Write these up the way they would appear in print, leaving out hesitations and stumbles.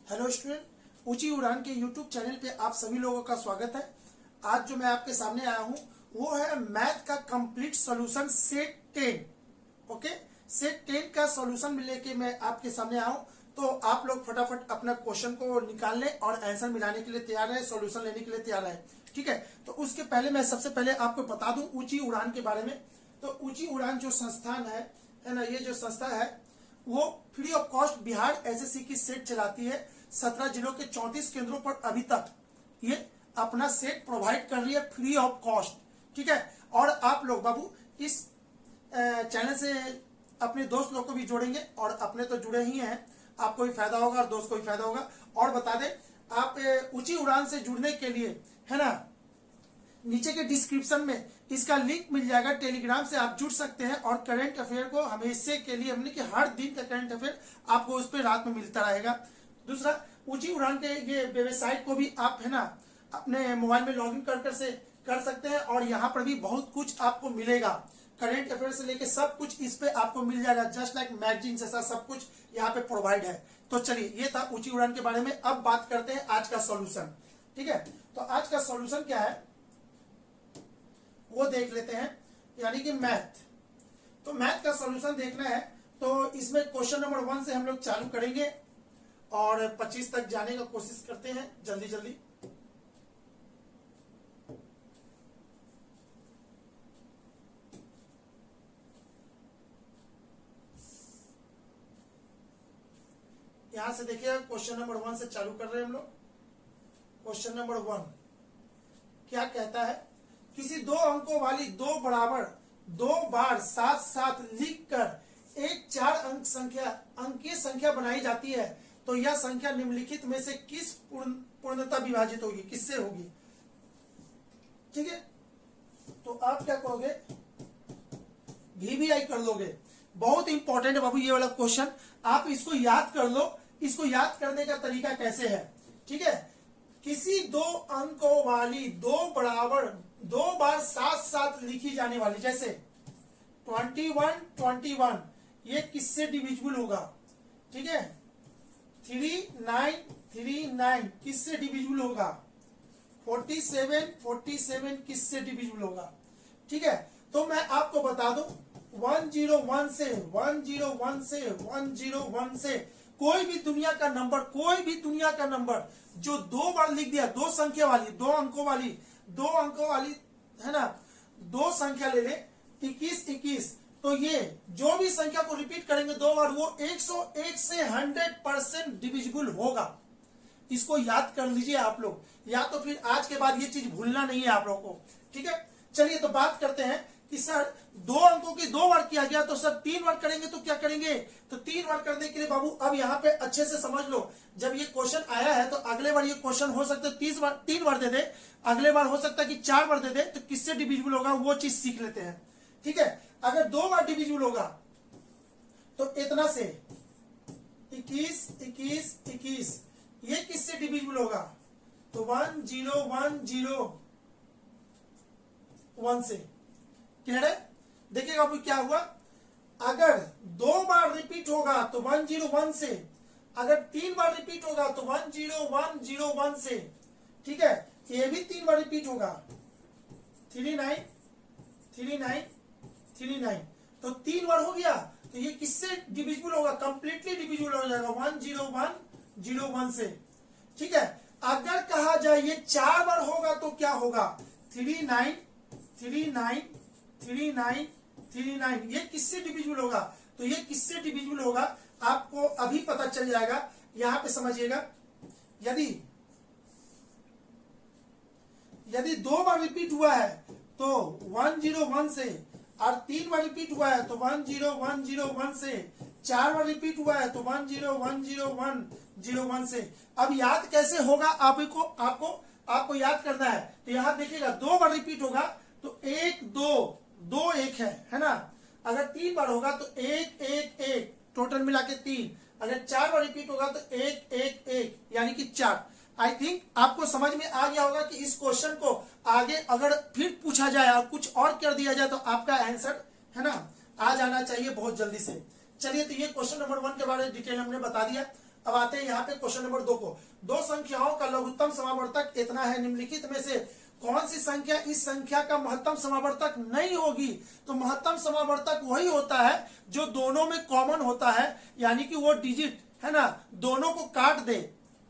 Hello student, ऊंची उड़ान के यूट्यूब चैनल पे आप सभी लोगों का स्वागत है। आज जो मैं आपके सामने आया हूँ वो है मैथ का complete solution set 10। Okay, set 10 का सॉल्यूशन लेके मैं आपके सामने आया हूँ। तो आप लोग फटाफट अपना क्वेश्चन को निकाल लें और आंसर मिलाने के लिए तैयार है, सॉल्यूशन लेने के लिए तैयार है। ठीक है, तो उसके पहले मैं सबसे पहले आपको बता दूं ऊंची उड़ान के बारे में। तो ऊंची उड़ान जो संस्थान है ना, ये जो संस्था है वो free of cost Bihar SSC की सेट चलाती है। 17 जिलों के 34 केंद्रों पर अभी तक ये अपना सेट प्रोवाइड कर रही है फ्री ऑफ कॉस्ट। ठीक है, और आप लोग बाबू इस चैनल से अपने दोस्त लोग को भी जोड़ेंगे और अपने तो जुड़े ही हैं, आपको भी फायदा होगा और दोस्त को भी फायदा होगा। और बता दें, आप ऊंची उड़ान से जुड़ने के लिए है ना, नीचे के डिस्क्रिप्शन में इसका लिंक मिल जाएगा, टेलीग्राम से आप जुड़ सकते हैं और करंट अफेयर को हमेशा के लिए, हमने कि हर दिन का करंट अफेयर आपको उस पर रात में मिलता रहेगा। दूसरा, ऊंची उड़ान के ये वेबसाइट को भी आप है ना अपने मोबाइल में लॉगिन कर सकते हैं और यहाँ पर भी बहुत कुछ आपको मिलेगा। करंट अफेयर से लेके सब कुछ इस पे आपको मिल जाएगा, जस्ट लाइक मैगजीन जैसा सब कुछ यहाँ पे प्रोवाइड है। तो चलिए, ये था ऊंची उड़ान के बारे में। अब बात करते हैं आज का सॉल्यूशन। ठीक है, तो आज का सॉल्यूशन क्या है वो देख लेते हैं, यानी कि मैथ। तो मैथ का सॉल्यूशन देखना है तो इसमें क्वेश्चन नंबर 1 से हम लोग चालू करेंगे और 25 तक जाने का कोशिश करते हैं जल्दी जल्दी। यहां से देखिए, क्वेश्चन नंबर 1 से चालू कर रहे हैं हम लोग। क्वेश्चन नंबर 1 क्या कहता है, किसी दो अंकों वाली दो बराबर दो बार साथ साथ लिखकर एक 4 अंकीय संख्या बनाई जाती है, तो यह संख्या निम्नलिखित में से किस पूर्णतः विभाजित होगी, किससे होगी। ठीक है, तो आप क्या करोगे, VBI कर लोगे। बहुत इंपॉर्टेंट है बाबू ये वाला क्वेश्चन, आप इसको याद कर लो। इसको याद करने का तरीका कैसे है, ठीक है, किसी दो अंकों वाली दो बराबर दो बार साथ साथ लिखी जाने वाली, जैसे 21 ये किससे डिविजिबल होगा। ठीक है, 39 किससे डिविजिबल होगा, 47 किससे डिविजिबल होगा। ठीक है, तो मैं आपको बता दूं 101 से कोई भी दुनिया का नंबर जो दो बार लिख दिया, दो संख्या वाली, दो अंकों वाली है ना, दो संख्या ले ले 21, तो ये जो भी संख्या को रिपीट करेंगे दो बार वो 101 से 100% डिविजिबल होगा। इसको याद कर लीजिए आप लोग, या तो फिर आज के बाद ये चीज भूलना नहीं है आप लोगों को। ठीक है, चलिए तो बात करते हैं कि सर दो अंकों की दो बार किया गया, तो सर 3 बार करेंगे तो क्या करेंगे। तो 3 बार करने के लिए बाबू अब यहाँ पे अच्छे से समझ लो, जब ये क्वेश्चन आया है तो अगले बार ये क्वेश्चन हो सकता है 3 बार दे दे, अगले बार हो सकता है कि 4 बार दे दे, तो किससे डिविजिबल होगा वो चीज सीख लेते हैं। ठीक है, अगर 2 बार डिविजिबल होगा तो इतना से 21 ये किससे डिविजिबल होगा, तो 101 से। क्लियर है, देखिएगा अभी क्या हुआ, अगर 2 बार रिपीट होगा तो 101 से, अगर 3 बार रिपीट होगा तो 101 से। ठीक है, ये भी 3 बार रिपीट होगा 39, तो 3 बार हो गया, तो ये किससे डिविजिबल होगा, कंप्लीटली डिविजिबल हो जाएगा 101 से। ठीक है, अगर कहा जाए ये 4 बार होगा तो क्या होगा, 39, ये किससे डिविजिबल होगा, तो ये किससे डिविजिबल होगा आपको अभी पता चल जाएगा। यहां पे समझिएगा, यदि 2 बार रिपीट हुआ है तो 101 से, और 3 बार रिपीट हुआ है तो 101 से, 4 बार रिपीट हुआ है तो 101 से। अब याद कैसे होगा आपको याद करना है, तो यहां देखिएगा 2 बार रिपीट होगा तो 1 2 1 है ना, अगर 3 बार होगा तो 1 टोटल मिला के 3, अगर 4 बार रिपीट होगा तो 1 यानी कि 4। आई थिंक आपको समझ में आ गया होगा कि इस क्वेश्चन को आगे अगर फिर पूछा जाए और कुछ और कर दिया जाए तो आपका आंसर है ना आ जाना चाहिए बहुत जल्दी से। चलिए, तो ये क्वेश्चन नंबर 1 के बारे में डिटेल हमने बता दिया। अब आते हैं यहाँ पे क्वेश्चन नंबर 2 को। दो संख्याओं का लघुत्तम समावर्तक इतना है, निम्नलिखित में से कौन सी संख्या इस संख्या का महत्तम समावर्तक नहीं होगी? तो महत्तम समावर्तक वही होता है जो दोनों में कॉमन होता है, यानी कि वो डिजिट है ना दोनों को काट दे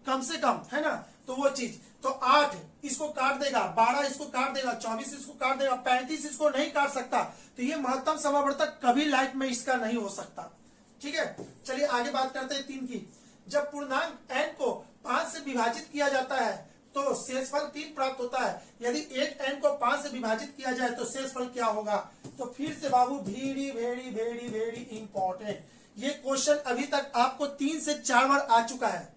कम से कम, है ना, तो वो चीज। तो 8 इसको काट देगा, 12 इसको काट देगा, 24 इसको काट देगा, 35 इसको नहीं काट सकता, तो ये महत्तम समावर्तक कभी लाइफ में इसका नहीं हो सकता। ठीक है, चलिए आगे बात करते हैं 3 की। जब पूर्णांक n को 5 से विभाजित किया जाता है तो शेषफल 3 प्राप्त होता है। यदि 8n को 5 से विभाजित किया जाए तो शेषफल क्या होगा? तो फिर से बाबू very very very very important, ये क्वेश्चन अभी तक आपको 3 से 4 बार आ चुका है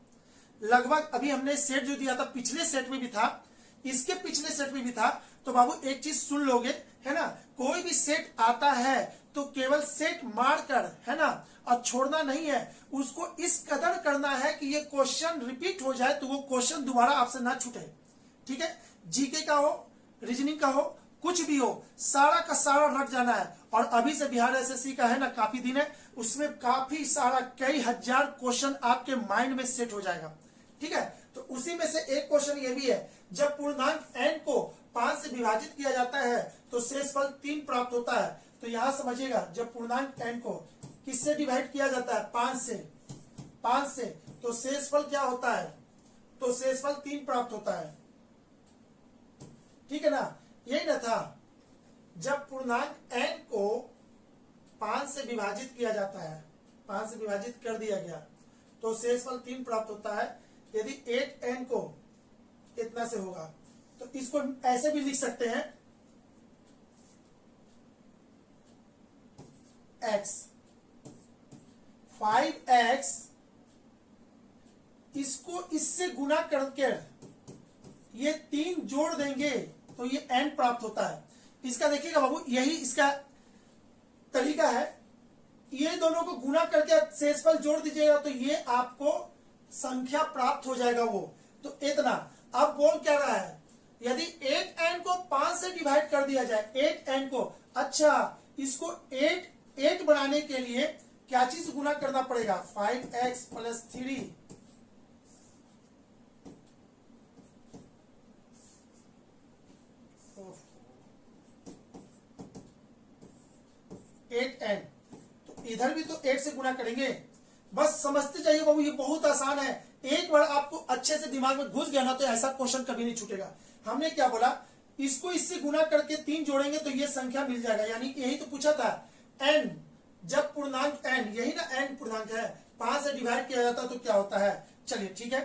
लगभग। अभी हमने सेट जो दिया था पिछले सेट में भी था, इसके पिछले सेट में भी था। तो बाबू एक चीज सुन लोगे, है ना, कोई भी सेट आता है तो केवल सेट मार कर, है ना, और छोड़ना नहीं है, उसको इस कदर करना है कि ये क्वेश्चन रिपीट हो जाए तो वो क्वेश्चन दोबारा आपसे ना छूटे। ठीक है, जीके का हो, रीजनिंग का हो, कुछ भी हो, सारा का सारा रट जाना है। और अभी से बिहार एसएससी का है ना काफी दिन है, उसमें काफी सारा कई हजार क्वेश्चन आपके माइंड में सेट हो जाएगा। ठीक है, तो उसी में से एक क्वेश्चन ये भी है, जब पूर्णांक n को 5 से विभाजित किया जाता है तो शेषफल 3 प्राप्त होता है। तो यहां समझिएगा, जब पूर्णांक n को किससे डिवाइड किया जाता है? 5 से, तो शेषफल क्या होता है? तो शेषफल 3 प्राप्त होता है। ठीक है ना, यही ना था, जब पूर्णांक n को 5 से विभाजित किया जाता है, 5 से विभाजित कर दिया गया तो शेषफल 3 प्राप्त होता है। यदि 8n को इतना से होगा तो इसको ऐसे भी लिख सकते हैं, x 5x, इसको इससे गुना करके ये 3 जोड़ देंगे तो ये n प्राप्त होता है। इसका देखिएगा बाबू, यही इसका तरीका है, ये दोनों को गुना करके शेषफल जोड़ दीजिएगा तो ये आपको संख्या प्राप्त हो जाएगा वो। तो इतना, अब बोल क्या रहा है, यदि 8n को 5 से डिवाइड कर दिया जाए, 8n को, अच्छा इसको 8 बनाने के लिए क्या चीज गुना करना पड़ेगा? 5x प्लस 3, तो इधर भी तो 8 से गुना करेंगे। बस समझते जाइए बाबू, ये बहुत आसान है, एक बार आपको अच्छे से दिमाग में घुस गया ना तो ऐसा क्वेश्चन कभी नहीं छूटेगा। हमने क्या बोला, इसको इससे गुना करके 3 जोड़ेंगे तो ये संख्या मिल जाएगा, यानी यही तो पूछा था। n, जब पूर्णांक n, यही ना n पूर्णांक है, 5 से डिवाइड किया जाता तो क्या होता है? चलिए ठीक है,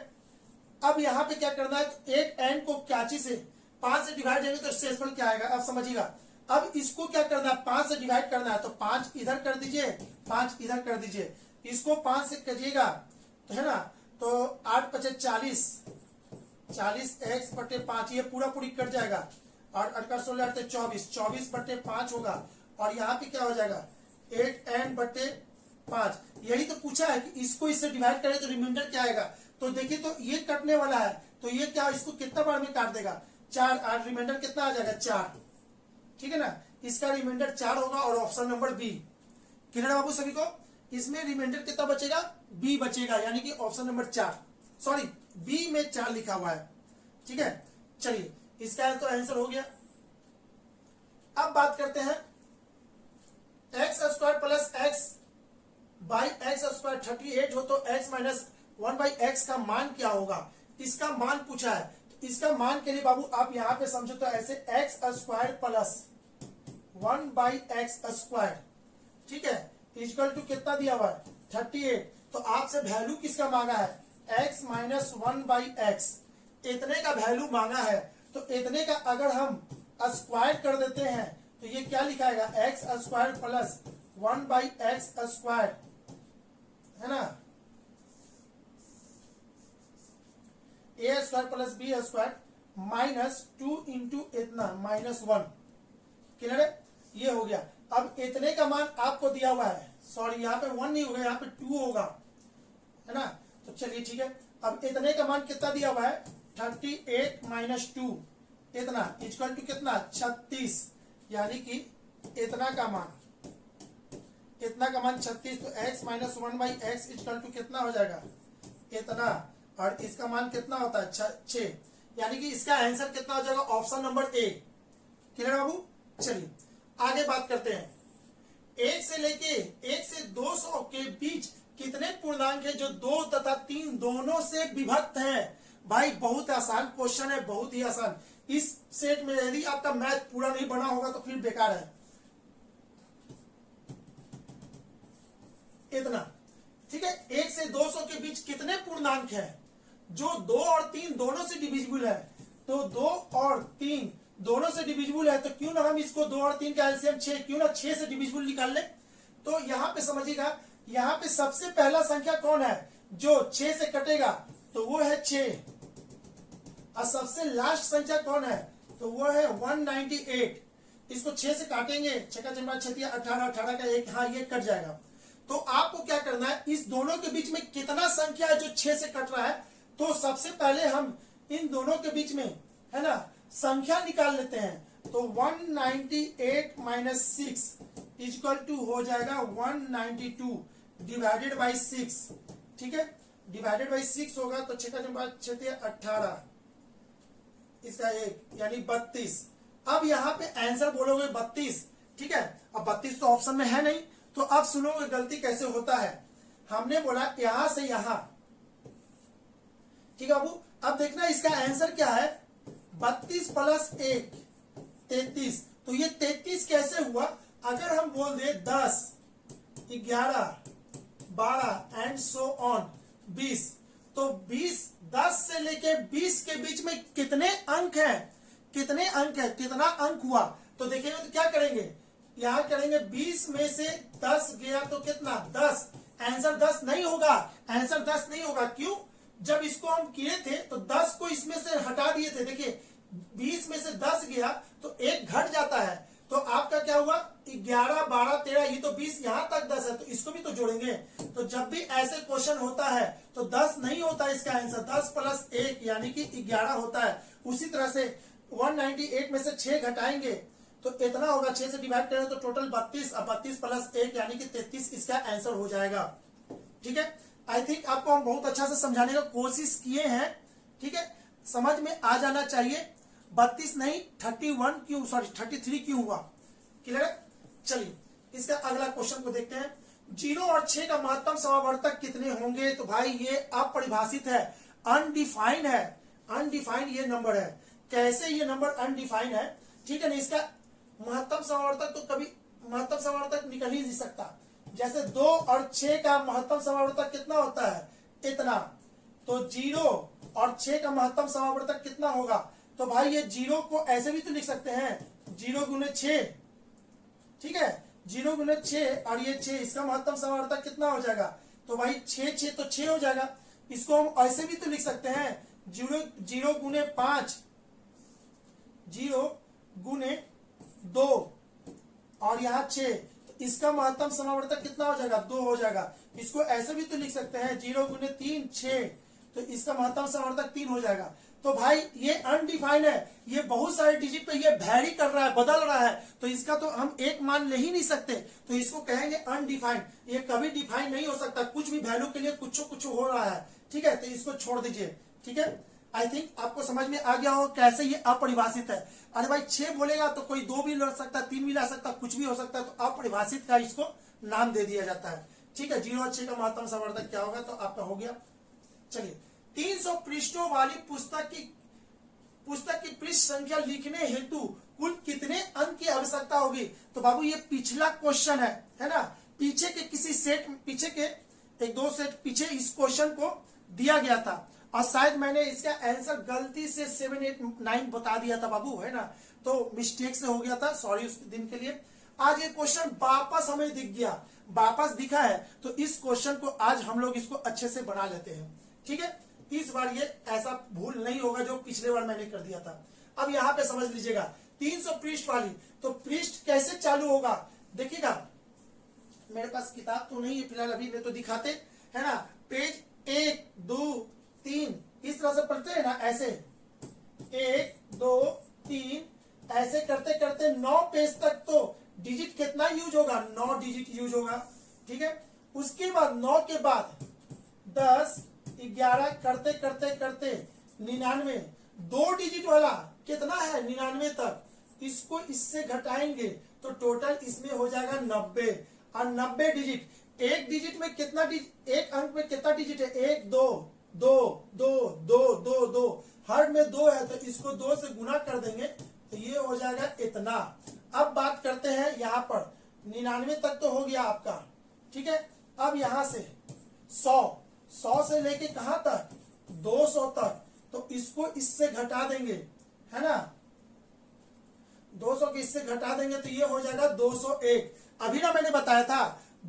अब यहाँ पे क्या करना है, तो 8n को क्या चीज से 5 से डिवाइड करेंगे तो शेषफल क्या आएगा? अब समझिएगा, अब इसको क्या करना है, 5 से डिवाइड करना है तो 5 इधर कर दीजिए, 5 इधर कर दीजिए, इसको 5 से करिएगा तो है ना, तो 8 × 5 = 40, 40x/5, ये पूरा पूरी कट जाएगा, और 8 × 16 = 24, 24/5 होगा, और यहाँ पे क्या हो जाएगा? 8n/5। यही तो पूछा है कि इसको इससे डिवाइड करें तो रिमाइंडर क्या आएगा? तो देखिए, तो ये कटने वाला है, तो ये क्या, इसको कितना बार में काट देगा? 4, और रिमाइंडर कितना आ जाएगा? 4। ठीक है ना, इसका रिमाइंडर 4 होगा, और ऑप्शन नंबर बी। क्लियर है बाबू सभी को? इसमें रिमाइंडर कितना बचेगा? बी बचेगा, यानी कि ऑप्शन नंबर 4, सॉरी बी में 4 लिखा हुआ है। ठीक है, चलिए इसका तो आंसर हो गया। अब बात करते हैं x² plus x by x² 38 हो तो x माइनस 1/x का मान क्या होगा? इसका मान पूछा है, तो इसका मान के लिए बाबू आप यहां पे समझो तो ऐसे x² प्लस 1/x², ठीक है, इक्वल टू कितना दिया हुआ है? 38। तो आपसे वैल्यू किसका मांगा है? x माइनस 1/x, इतने का वैल्यू मांगा है। तो इतने का अगर हम स्क्वायर कर देते हैं तो ये क्या लिखाएगा? x² प्लस 1/x², है ना, a² plus b² minus 2 into इतना -1। क्लियर है? ये हो गया। अब इतने का मान आपको दिया हुआ है, सॉरी यहाँ पे 1 नहीं होगा, यहाँ पे 2 होगा, है ना। तो चलिए ठीक है, अब इतने का मान कितना दिया हुआ है? 38 माइनस 2 इतना इक्वल टू कितना? 36, यानी कि इतना का मान 36। तो x minus 1/x equal to कितना हो जाएगा? इतना, और इसका मान कितना होता है 6, यानी कि इसका आंसर कितना हो जाएगा ऑप्शन नंबर ए। क्लियर बाबू? चलिए आगे बात करते हैं। 1 से 200 के बीच कितने पूर्णांक है जो 2 तथा 3 दोनों से विभक्त हैं? भाई बहुत आसान क्वेश्चन है, बहुत ही आसान। इस सेट में यदि आपका मैथ पूरा नहीं बना होगा तो फिर बेकार है। इतना, ठीक है। 1 से 200 के बीच कितने पूर्णांक है जो 2 और 3 दोनों से डिविजिबल है? तो 2 और 3 दोनों से डिविजिबल है, तो क्यों ना हम इसको 2 और 3 का एलसीएम 6, क्यों ना 6 से डिविजिबल निकाल ले। तो यहाँ पे समझिएगा, यहाँ पे सबसे पहला संख्या कौन है जो 6 से कटेगा? तो वो है 6। और सबसे लास्ट संख्या कौन है? तो वो है 198। इसको 6 से काटेंगे, 6 का 18, 18 का 1, हाँ ये कट जाएगा। तो आपको क्या करना है, इस दोनों के बीच में कितना संख्या है जो 6 से कट रहा है? तो सबसे पहले हम इन दोनों के बीच में, है ना, संख्या निकाल लेते हैं। तो 198 माइनस 6 इक्वल टू हो जाएगा 192 डिवाइडेड बाई 6। ठीक है, डिवाइडेड बाई 6 होगा तो 6 का 18, इसका 1 यानी 32। अब यहाँ पे आंसर बोलोगे 32, ठीक है। अब 32 तो ऑप्शन में है नहीं, तो अब सुनोगे गलती कैसे होता है। हमने बोला यहां से यहां, ठीक है बाबू। अब देखना इसका आंसर क्या है, 32 प्लस 1 33। तो ये 33 कैसे हुआ? अगर हम बोल दे 10, 11, 12 एंड सो ऑन 20, तो 10 से लेके 20 के बीच में कितने अंक हैं? कितने अंक है, कितना अंक हुआ? तो देखेंगे तो क्या करेंगे, यहां करेंगे 20 में से 10 गया तो कितना 10। आंसर 10 नहीं होगा, आंसर 10 नहीं होगा। क्यों? जब इसको हम किए थे तो 10 को इसमें से हटा दिए थे। देखिए 20 में से 10 गया तो 1 घट जाता है, तो आपका क्या हुआ 11, 12, 13, ये तो 20, यहां तक 10 है तो इसको भी तो जोड़ेंगे। तो जब भी ऐसे क्वेश्चन होता है तो 10 नहीं होता इसका आंसर, 10 प्लस 1 यानी कि 11 होता है। उसी तरह से 198 में से 6 घटाएंगे तो इतना होगा, 6 से डिवाइड करें तो टोटल 32, अब 32 प्लस 1 यानी कि 33 इसका आंसर हो जाएगा। ठीक है, आई थिंक आपको हम बहुत अच्छा से समझाने का कोशिश किए हैं। ठीक है, समझ में आ जाना चाहिए। 32 नहीं 31 क्यों, सॉरी 33 क्यों हुआ? क्लियर? चलिए इसका अगला क्वेश्चन को देखते हैं। 0 और 6 का महत्तम समावर्तक कितने होंगे? तो भाई ये अपरिभाषित है, अनडिफाइंड है, अनडिफाइंड ये नंबर है। कैसे ये नंबर अनडिफाइंड है? ठीक है ना, इसका महत्तम समावर्तक तो कभी महत्तम समावर्तक निकल ही नहीं सकता। जैसे 2 और 6 का महत्तम समावर्तक कितना होता है? इतना। तो 0 और 6 का महत्तम समावर्तक कितना होगा? तो भाई ये 0 को ऐसे भी तो लिख सकते हैं, 0 गुने 6, ठीक है, 0 गुने 6 और ये 6, इसका महत्तम समावर्तक कितना हो जाएगा? तो भाई 6 तो 6 हो जाएगा। इसको हम ऐसे भी तो लिख सकते हैं, 0 गुने 5, 0 गुने 2 और यहाँ 6, तो इसका महत्तम समावर्तक कितना हो जाएगा? 2 हो जाएगा। इसको ऐसे भी तो लिख सकते हैं, 0 गुने 3 6, तो इसका महत्तम समावर्तक 3 हो जाएगा। तो भाई ये अनडिफाइंड है, ये बहुत सारे डिजिट पे ये वैरी कर रहा है, बदल रहा है, तो इसका तो हम एक मान ले ही नहीं सकते, तो इसको कहेंगे अनडिफाइंड। ये कभी डिफाइन नहीं हो सकता, कुछ भी वैल्यू के लिए कुछ कुछ हो रहा है। ठीक है, तो इसको छोड़ दीजिए। ठीक है, आई थिंक आपको समझ में आ गया हो कैसे ये अपरिभाषित है। अरे भाई 6 बोलेगा तो कोई 2 भी ला सकता है, 3 भी ला सकता है, कुछ भी हो सकता है, तो अपरिभाषित का इसको नाम दे दिया जाता है। ठीक है, 0 और 6 का महत्तम समावर्तक क्या होगा? तो आपका हो गया। चलिए 300 पृष्ठों वाली पुस्तक की पृष्ठ संख्या लिखने हेतु कुल कितने अंक की आवश्यकता होगी? तो बाबू ये पिछला क्वेश्चन है ना, पीछे के किसी सेट, पीछे के 1-2 सेट पीछे इस क्वेश्चन को दिया गया था और शायद मैंने इसका आंसर गलती से 7, 8, 9 बता दिया था बाबू, है ना, तो मिस्टेक से हो गया था, सॉरी उस दिन के लिए। आज ये क्वेश्चन वापस हमें दिख गया, वापस दिखा है, तो इस क्वेश्चन को आज हम लोग इसको अच्छे से बना लेते हैं। ठीक है, इस बार ये ऐसा भूल नहीं होगा जो पिछले बार मैंने कर दिया था। अब यहाँ पे समझ लीजिएगा 300 पृष्ठ वाली, तो पृष्ठ कैसे चालू होगा? देखिएगा मेरे पास किताब तो नहीं है फिलहाल, अभी मैं तो दिखाते है ना, पेज 1 2 3 इस तरह से पढ़ते हैं ना, ऐसे 1 2 3 ऐसे करते करते 9 पेज तक तो डिजिट कितना यूज होगा? 9 डिजिट यूज होगा। ठीक है, उसके बाद 9 के बाद 10 11 करते करते करते 99, 2 डिजिट वाला कितना है 99 तक, इसको इससे घटाएंगे तो टोटल इसमें हो जाएगा 90। और 90 डिजिट, एक डिजिट में कितना डिजिट, एक अंक में कितना डिजिट है, 1 2 2 2 2 2 2, हर में 2 है तो इसको 2 से गुना कर देंगे तो ये हो जाएगा इतना। अब बात करते हैं यहाँ पर 99 तक तो हो गया आपका, ठीक है। अब यहां से 100 से लेके कहां तक 200 तक, तो इसको इससे घटा देंगे, है ना, 200 के इससे घटा देंगे तो ये हो जाएगा 201। अभी ना मैंने बताया था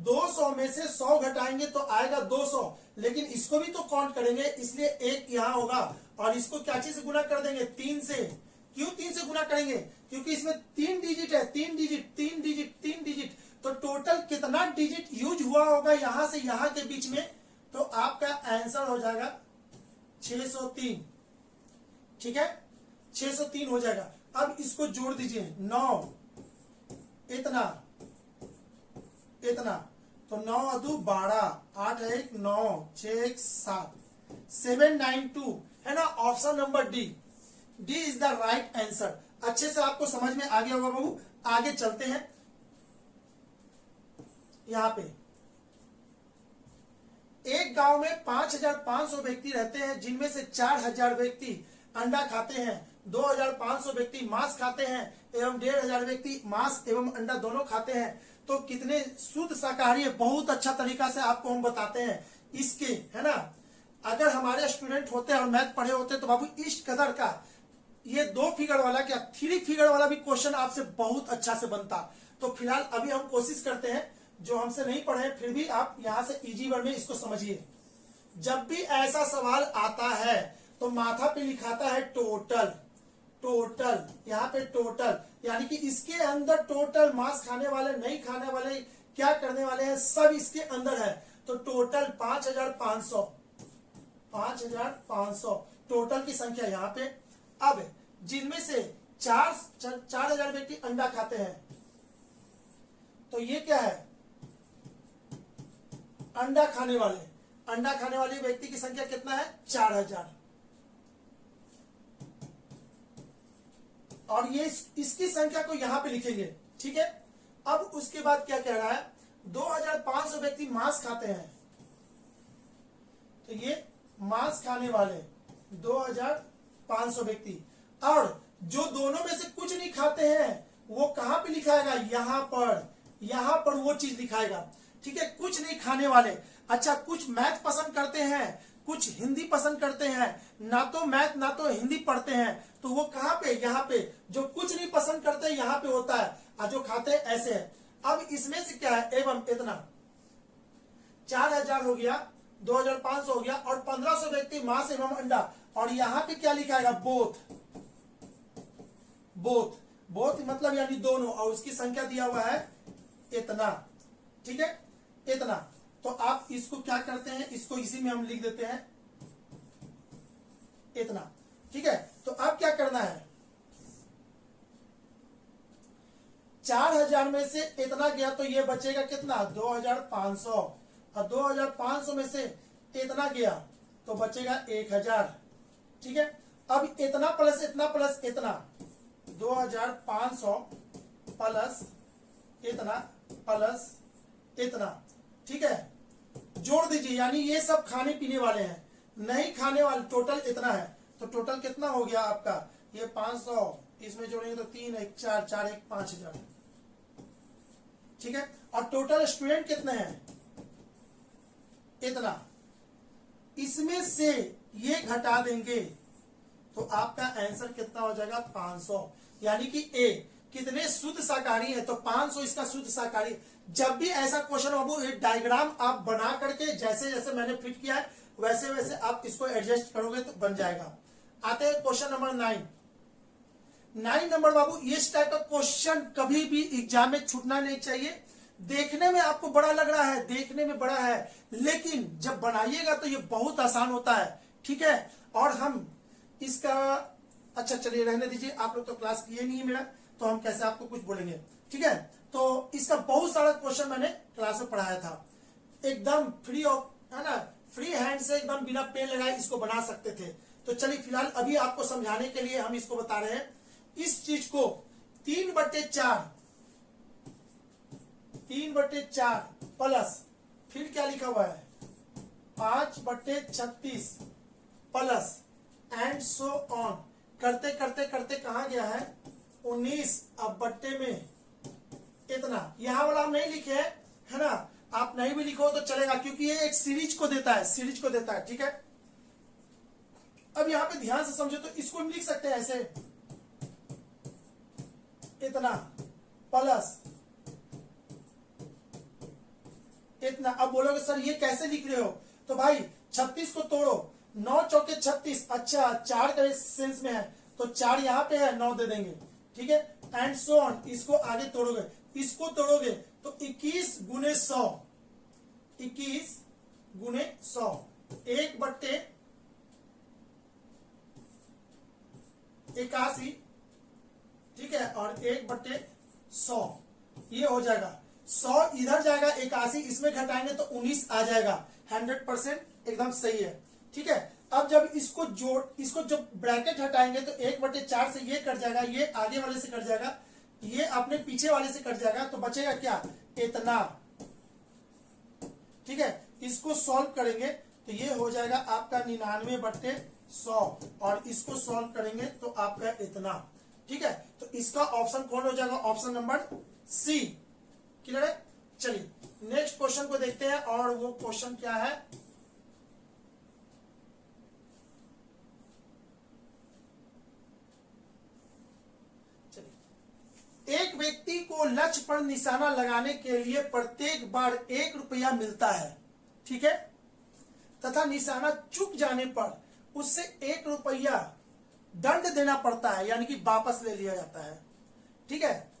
200 में से 100 घटाएंगे तो आएगा 200, लेकिन इसको भी तो काउंट करेंगे, इसलिए एक यहां होगा और इसको क्या चीज से गुना कर देंगे, 3 से। क्यों 3 से गुना करेंगे, क्योंकि इसमें 3 डिजिट है, 3 डिजिट 3 डिजिट 3 डिजिट, तो टोटल कितना डिजिट यूज हुआ होगा यहां से यहां के बीच में, तो आपका आंसर हो जाएगा 603, ठीक है, 603 हो जाएगा। अब इसको जोड़ दीजिए, 9 इतना इतना, तो 9 2 12, 8 1 9, 6 1 7, 792 है ना, option number D, D is the right answer. अच्छे से आपको समझ में आ गया होगा बाबू। आगे चलते हैं, यहां पे एक गांव में 5500 व्यक्ति रहते हैं, जिनमें से 4000 व्यक्ति अंडा खाते हैं, 2500 व्यक्ति मांस खाते हैं एवं 1500 व्यक्ति मांस एवं अंडा दोनों खाते हैं, तो कितने शुद्ध शाकाहारी है। बहुत अच्छा तरीका से आपको हम बताते हैं इसके, है ना। अगर हमारे स्टूडेंट होते और मैथ पढ़े होते तो बाबू इस कदर का ये 2 फिगर वाला क्या 3 फिगर वाला भी क्वेश्चन आपसे बहुत अच्छा से बनता। तो फिलहाल अभी हम कोशिश करते हैं, जो हमसे नहीं पढ़े फिर भी आप यहां से इजी वर्ड में इसको समझिए। जब भी ऐसा सवाल आता है तो माथा पे लिखाता है टोटल, टोटल यहाँ पे टोटल, यानी कि इसके अंदर टोटल मांस खाने वाले नहीं खाने वाले क्या करने वाले हैं सब इसके अंदर है। तो टोटल 5500, 5500 टोटल की संख्या यहाँ पे। अब जिनमें से 4000 व्यक्ति अंडा खाते हैं, तो ये क्या है, अंडा खाने वाले व्यक्ति की संख्या कितना है, 4000। और ये इसकी संख्या को यहां पे लिखेंगे, ठीक है। अब उसके बाद क्या कह रहा है, 2500 व्यक्ति मांस खाते हैं, तो ये मांस खाने वाले 2500 व्यक्ति, और जो दोनों में से कुछ नहीं खाते हैं वो कहां पे लिखाएगा, यहां पर वो चीज लिखाएगा, ठीक है। कुछ नहीं खाने वाले, अच्छा कुछ मैथ पसंद करते हैं, कुछ हिंदी पसंद करते हैं, ना तो मैथ ना तो हिंदी पढ़ते हैं, तो वो कहां पे, यहाँ पे। जो कुछ नहीं पसंद करते यहाँ पे होता है, और जो खाते हैं ऐसे है। अब इसमें से क्या है, एवं इतना 4000 हो गया, 2500 हो गया, और 1500 व्यक्ति मांस एवं अंडा, और यहाँ पे क्या लिखाएगा, बोथ मतलब यानी दोनों, और उसकी संख्या दिया हुआ है इतना, ठीक है, इतना। तो आप इसको क्या करते हैं, इसको इसी में हम लिख देते हैं इतना, ठीक है। तो अब क्या करना है, 4000 में से इतना गया तो ये बचेगा कितना, 2500, और 2500 में से इतना गया तो बचेगा 1000, ठीक है। अब इतना प्लस इतना प्लस इतना, 2500 प्लस इतना प्लस इतना, ठीक है, जोड़ दीजिए, यानी ये सब खाने पीने वाले हैं, नहीं खाने वाले टोटल इतना है। तो टोटल कितना हो गया आपका, ये 500, इसमें जोड़ेंगे तो 3 1 4 4 1 5000, ठीक है। और टोटल स्टूडेंट कितने हैं, इतना, इसमें से ये घटा देंगे तो आपका आंसर कितना हो जाएगा, 500। यानी कि ए कितने शुद्ध शाकाहारी है, तो 500 इसका शुद्ध शाकाहारी। जब भी ऐसा क्वेश्चन बाबू एक डायग्राम आप बना करके जैसे जैसे मैंने फिट किया है वैसे वैसे आप इसको एडजस्ट करोगे तो बन जाएगा। आते हैं क्वेश्चन नंबर 9 नंबर बाबू, इस टाइप का क्वेश्चन कभी भी एग्जाम में छूटना नहीं चाहिए। देखने में आपको बड़ा लग रहा है, देखने में बड़ा है, लेकिन जब बनाइएगा तो ये बहुत आसान होता है, ठीक है। और हम इसका, अच्छा चलिए रहने दीजिए, आप लोग तो क्लास किए नहीं है मेरा, तो हम कैसे आपको कुछ बोलेंगे, ठीक है। तो इसका बहुत सारा क्वेश्चन मैंने क्लास में पढ़ाया था, एकदम फ्री ऑफ, है ना, फ्री हैंड से एकदम बिना पेन लगाए इसको बना सकते थे। तो चलिए फिलहाल अभी आपको समझाने के लिए हम इसको बता रहे हैं। इस चीज को 3/4 प्लस फिर क्या लिखा हुआ है 5/36 प्लस एंड सो ऑन करते करते करते कहा गया है 19 अब बट्टे में इतना। यहां वाला हम नहीं लिखे है ना, आप नहीं भी लिखो तो चलेगा क्योंकि ये एक सीरीज को देता है, ठीक है। अब यहां पे ध्यान से समझो तो इसको हम लिख सकते हैं ऐसे इतना प्लस इतना। अब बोलोगे सर ये कैसे लिख रहे हो, तो भाई 36 को तोड़ो, 9 चौके 36, अच्छा 4 का सेंस में है तो 4 यहां पे है, 9 दे देंगे, ठीक है। एंड सो ऑन, इसको आगे तोड़ोगे, इसको तोड़ोगे तो 21 गुने 100, 21 गुने 100 1/81, ठीक है, और 1/100 ये हो जाएगा। 100 इधर जाएगा, 81 इसमें घटाएंगे तो 19 आ जाएगा। 100% एकदम सही है, ठीक है। अब जब इसको जब ब्रैकेट हटाएंगे तो 1/4 से ये कट जाएगा, ये आगे वाले से कट जाएगा, ये अपने पीछे वाले से कट जाएगा, तो बचेगा क्या इतना, ठीक है। इसको सॉल्व करेंगे तो ये हो जाएगा आपका 99/100 और इसको सॉल्व करेंगे तो आपका इतना, ठीक है। तो इसका ऑप्शन कौन हो जाएगा, ऑप्शन नंबर सी। क्लियर है। चलिए नेक्स्ट क्वेश्चन को देखते हैं और वो क्वेश्चन क्या है। चलिए, एक व्यक्ति को लक्ष्य पर निशाना लगाने के लिए प्रत्येक बार 1 रुपया मिलता है, ठीक है, तथा निशाना चूक जाने पर उससे 1 रुपया दंड देना पड़ता है, यानी कि वापस ले लिया जाता है, ठीक है,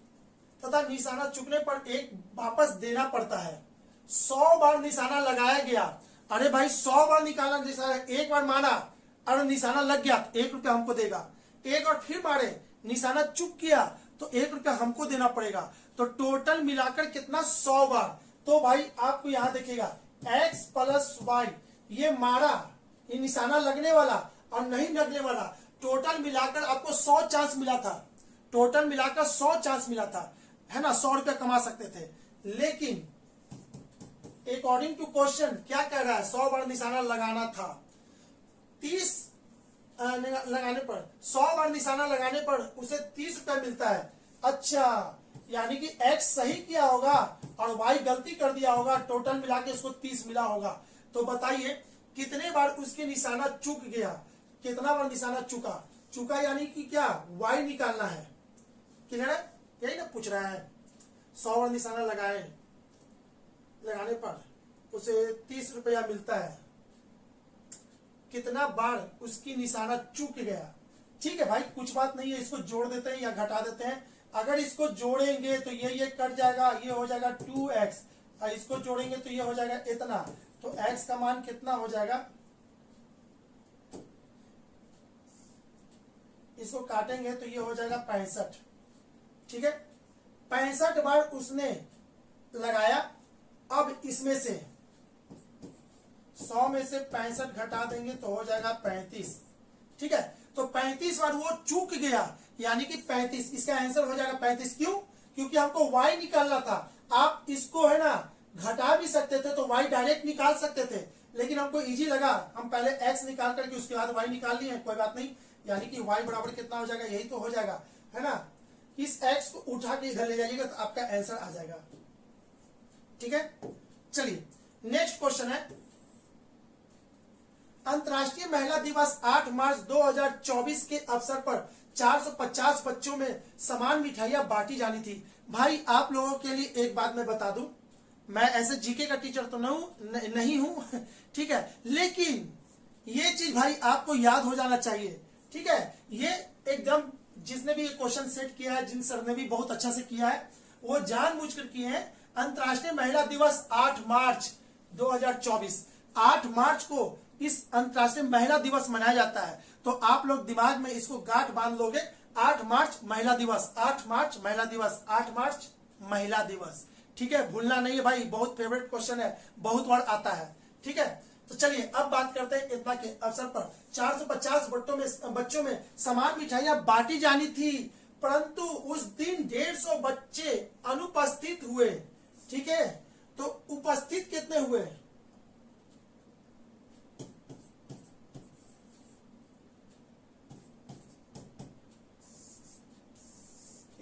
तथा निशाना चूकने पर 1 वापस देना पड़ता है। 100 बार निशाना लगाया गया, अरे भाई 100 बार निकाला निशाना, एक बार मारा और निशाना लग गया, 1 रुपया हमको देगा। एक बार फिर मारे, निशाना चूक गया तो 1 रुपया हमको देना पड़ेगा। तो टोटल मिलाकर कितना 100 बार। तो भाई आपको यहां देखिएगा x + y, ये मारा, ये निशाना लगने वाला और नहीं लगने वाला, टोटल मिलाकर आपको 100 चांस मिला था, टोटल मिलाकर 100 चांस मिला था, है ना। 100 रुपया कमा सकते थे, लेकिन अकॉर्डिंग टू क्वेश्चन क्या कह रहा है, 100 बार निशाना लगाना था, 30 लगाने पर 100 बार निशाना लगाने पर उसे 30 रुपया मिलता है। अच्छा, यानी कि x सही किया होगा और y गलती कर दिया होगा, टोटल मिला के उसको 30 मिला होगा। तो बताइए कितने बार उसके निशाना चूक गया, कितना बार निशाना चुका यानी कि क्या y निकालना है। क्लियर है, यही ना पूछ रहा है। 100 बार निशाना लगाने पर उसे 30 रुपया मिलता है, कितना बार उसकी निशाना चूक गया। ठीक है भाई, कुछ बात नहीं है, इसको जोड़ देते हैं या घटा देते हैं। अगर इसको जोड़ेंगे तो ये कट जाएगा, ये हो जाएगा 2x, और इसको जोड़ेंगे तो ये हो जाएगा इतना। तो x का मान कितना हो जाएगा, इसको काटेंगे तो ये हो जाएगा 65। ठीक है, 65 बार उसने लगाया। अब इसमें से 100 में से 65 घटा देंगे तो हो जाएगा 35। ठीक है, तो 35 बार वो चूक गया, यानी कि 35, इसका आंसर हो जाएगा 35। क्यों? क्योंकि हमको y निकालना था। आप इसको है ना घटा भी सकते थे तो y डायरेक्ट निकाल सकते थे, लेकिन हमको इजी लगा, हम पहले x निकाल करके उसके बाद y निकाल लिए, कोई बात नहीं। यानी कि y बराबर कितना हो जाएगा, यही तो हो जाएगा, है ना। इस x को उठा के इधर ले जाइएगा तो आपका आंसर आ जाएगा। ठीक है, चलिए नेक्स्ट क्वेश्चन है। अंतर्राष्ट्रीय महिला दिवस 8 मार्च 2024 के अवसर पर 450 बच्चों में समान मिठाइयां बांटी जानी थी। भाई आप लोगों के लिए एक बात मैं बता दूं, मैं ऐसे जीके का टीचर तो नहीं हूं ठीक है, लेकिन ये चीज भाई आपको याद हो जाना चाहिए। ठीक है, ये एकदम जिसने भी ये क्वेश्चन सेट किया है, जिन सर ने भी बहुत अच्छा से किया है, वो जानबूझकर किए हैं। अंतर्राष्ट्रीय महिला दिवस 8 मार्च 2024, 8 मार्च को इस अंतर्राष्ट्रीय महिला दिवस मनाया जाता है। तो आप लोग दिमाग में इसको गांठ बांध लोगे, 8 मार्च महिला दिवस, 8 मार्च महिला दिवस, 8 मार्च महिला दिवस। ठीक है, भूलना नहीं है भाई, बहुत फेवरेट क्वेश्चन है, बहुत बार आता है। ठीक है, तो तो चलिए अब बात करते हैं इतना के अवसर पर 450 बच्चों में समान मिठाइयां बांटी जानी थी, परंतु उस दिन 150 बच्चे अनुपस्थित हुए। ठीक है, तो उपस्थित कितने हुए?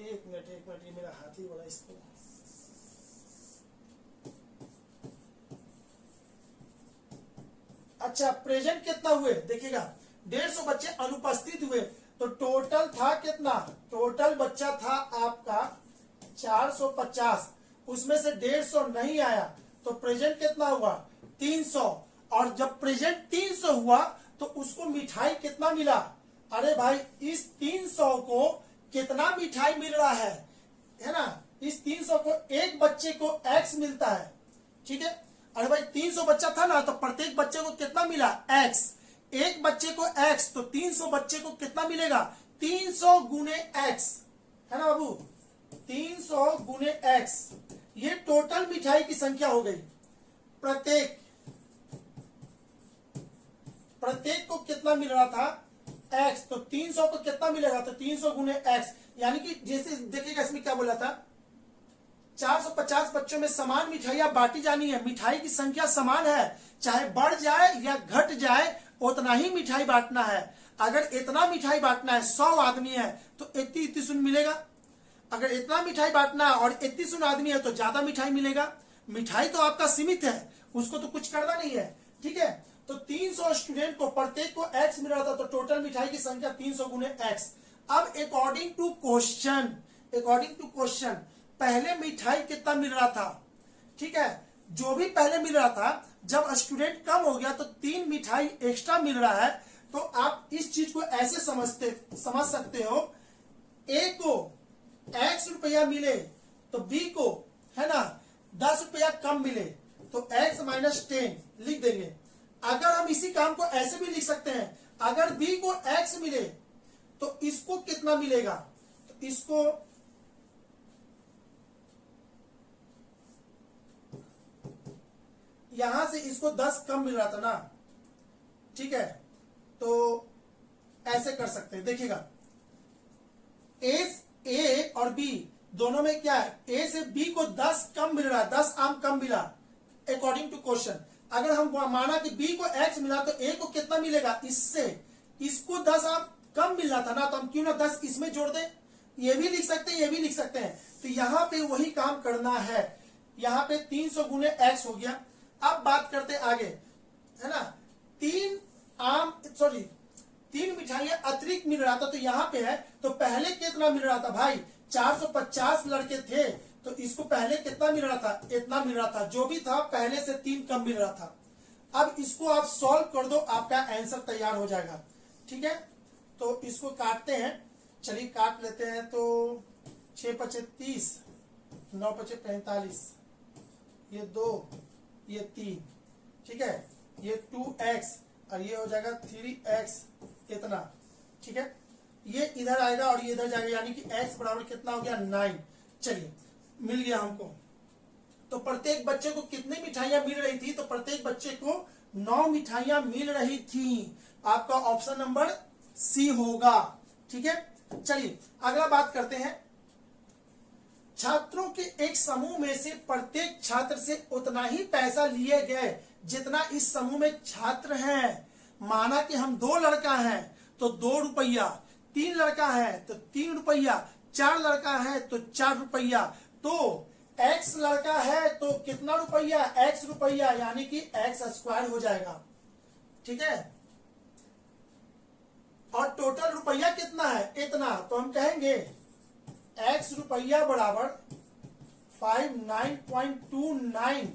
एक मिनट ये मेरा हाथ ही बड़ा इसको। अच्छा, प्रेजेंट कितना हुए देखिएगा, 150 बच्चे अनुपस्थित हुए, तो टोटल था कितना? टोटल बच्चा था आपका 450, उसमें से 150 नहीं आया, तो प्रेजेंट कितना हुआ? 300। और जब प्रेजेंट 300 हुआ तो उसको मिठाई कितना मिला? अरे भाई, इस 300 को कितना मिठाई मिल रहा है ना? इस 300 को एक बच्चे को x मिलता है। ठीक है, अरे भाई 300 बच्चा था ना, तो प्रत्येक बच्चे को कितना मिला? x। एक बच्चे को x, तो 300 बच्चे को कितना मिलेगा? 300 गुने x, है ना बाबू? 300 गुने x, ये टोटल मिठाई की संख्या हो गई। प्रत्येक को कितना मिल रहा था? x, तो 300 को कितना मिलेगा? तो 300 गुने x, यानी कि जैसे देखिएगा इसमें क्या बोला था, 450 बच्चों में समान मिठाइयां बांटी जानी है। मिठाई की संख्या समान है, चाहे बढ़ जाए या घट जाए, उतना ही मिठाई बांटना है। अगर इतना मिठाई बांटना है, 100 आदमी है तो 80 सुन मिलेगा। अगर इतना मिठाई बांटना है और 80 सुन आदमी है तो ज्यादा मिठाई मिलेगा। मिठाई तो आपका सीमित है, उसको तो कुछ करना नहीं है। ठीक है, तो 300 स्टूडेंट को प्रत्येक को x मिल रहा था, तो टोटल मिठाई की संख्या 300 गुने x। अब अकॉर्डिंग टू क्वेश्चन पहले मिठाई कितना मिल रहा था? ठीक है, जो भी पहले मिल रहा था, जब स्टूडेंट कम हो गया तो 3 मिठाई एक्स्ट्रा मिल रहा है। तो आप इस चीज को ऐसे समझ सकते हो, ए को x रुपया मिले तो b को, है ना, 10 रुपया कम मिले, तो x माइनस 10 लिख देंगे। अगर हम इसी काम को ऐसे भी लिख सकते हैं, अगर b को x मिले तो इसको कितना मिलेगा? तो इसको यहां से इसको 10 कम मिल रहा था ना। ठीक है, तो ऐसे कर सकते हैं। देखिएगा, ए और बी दोनों में क्या है? ए से बी को 10 कम मिल रहा है, 10 आम कम मिला अकॉर्डिंग टू क्वेश्चन। अगर हम माना कि बी को x मिला तो ए को कितना मिलेगा? इससे इसको 10 आम कम मिल रहा था ना, तो हम क्यों ना 10 इसमें जोड़ दें। ये भी लिख सकते हैं, ये भी लिख सकते हैं। तो यहाँ पे वही काम करना है। यहाँ पे 300 गुने x हो गया। अब बात करते आगे, है ना, 3 मिठाइयां अतिरिक्त मिल रहा था, तो यहाँ पे है, तो पहले कितना मिल रहा था भाई? 450 लड़के थे, तो इसको पहले कितना मिल रहा था? इतना मिल रहा था। जो भी था पहले से 3 कम मिल रहा था। अब इसको आप सॉल्व कर दो, आपका आंसर तैयार हो जाएगा। ठीक है, तो इसको काटते हैं। चलिए काट लेते हैं। तो 6 पचे 30, 9 पचे 45, ये 2, ये 3। ठीक है, ये 2x और ये हो जाएगा 3x इतना। ठीक है, ये इधर आएगा और ये इधर जाएगा, यानी कि x बराबर कितना हो गया? 9। चलिए, मिल गया हमको। तो प्रत्येक बच्चे को कितनी मिठाइयां मिल रही थी? तो प्रत्येक बच्चे को 9 मिठाइयां मिल रही थी। आपका ऑप्शन नंबर सी होगा। ठीक है, चलिए अगला बात करते हैं। छात्रों के एक समूह में से प्रत्येक छात्र से उतना ही पैसा लिए गए जितना इस समूह में छात्र हैं। माना कि हम 2 लड़का हैं तो 2 रुपया, 3 लड़का है तो 3 रुपया, 4 लड़का है तो 4 रुपया। तो x लड़का है तो कितना रुपया? x रुपया, यानी कि x स्क्वायर हो जाएगा। ठीक है, और टोटल रुपया कितना है? इतना। तो हम कहेंगे x रुपया बराबर 59.29।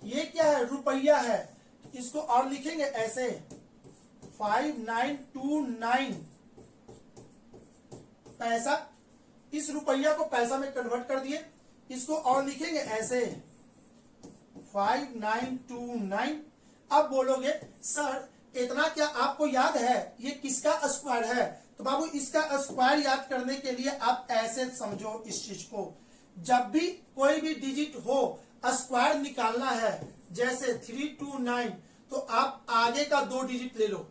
ये क्या है? रुपया है। इसको और लिखेंगे ऐसे 5929 पैसा। इस रुपया को पैसा में कन्वर्ट कर दिए। इसको और लिखेंगे ऐसे 5929। अब बोलोगे सर इतना क्या आपको याद है? ये किसका स्क्वायर है? तो बाबू इसका स्क्वायर याद करने के लिए आप ऐसे समझो इस चीज को, जब भी कोई भी डिजिट हो स्क्वायर निकालना है, जैसे 329, तो आप आगे का 2 डिजिट ले लो,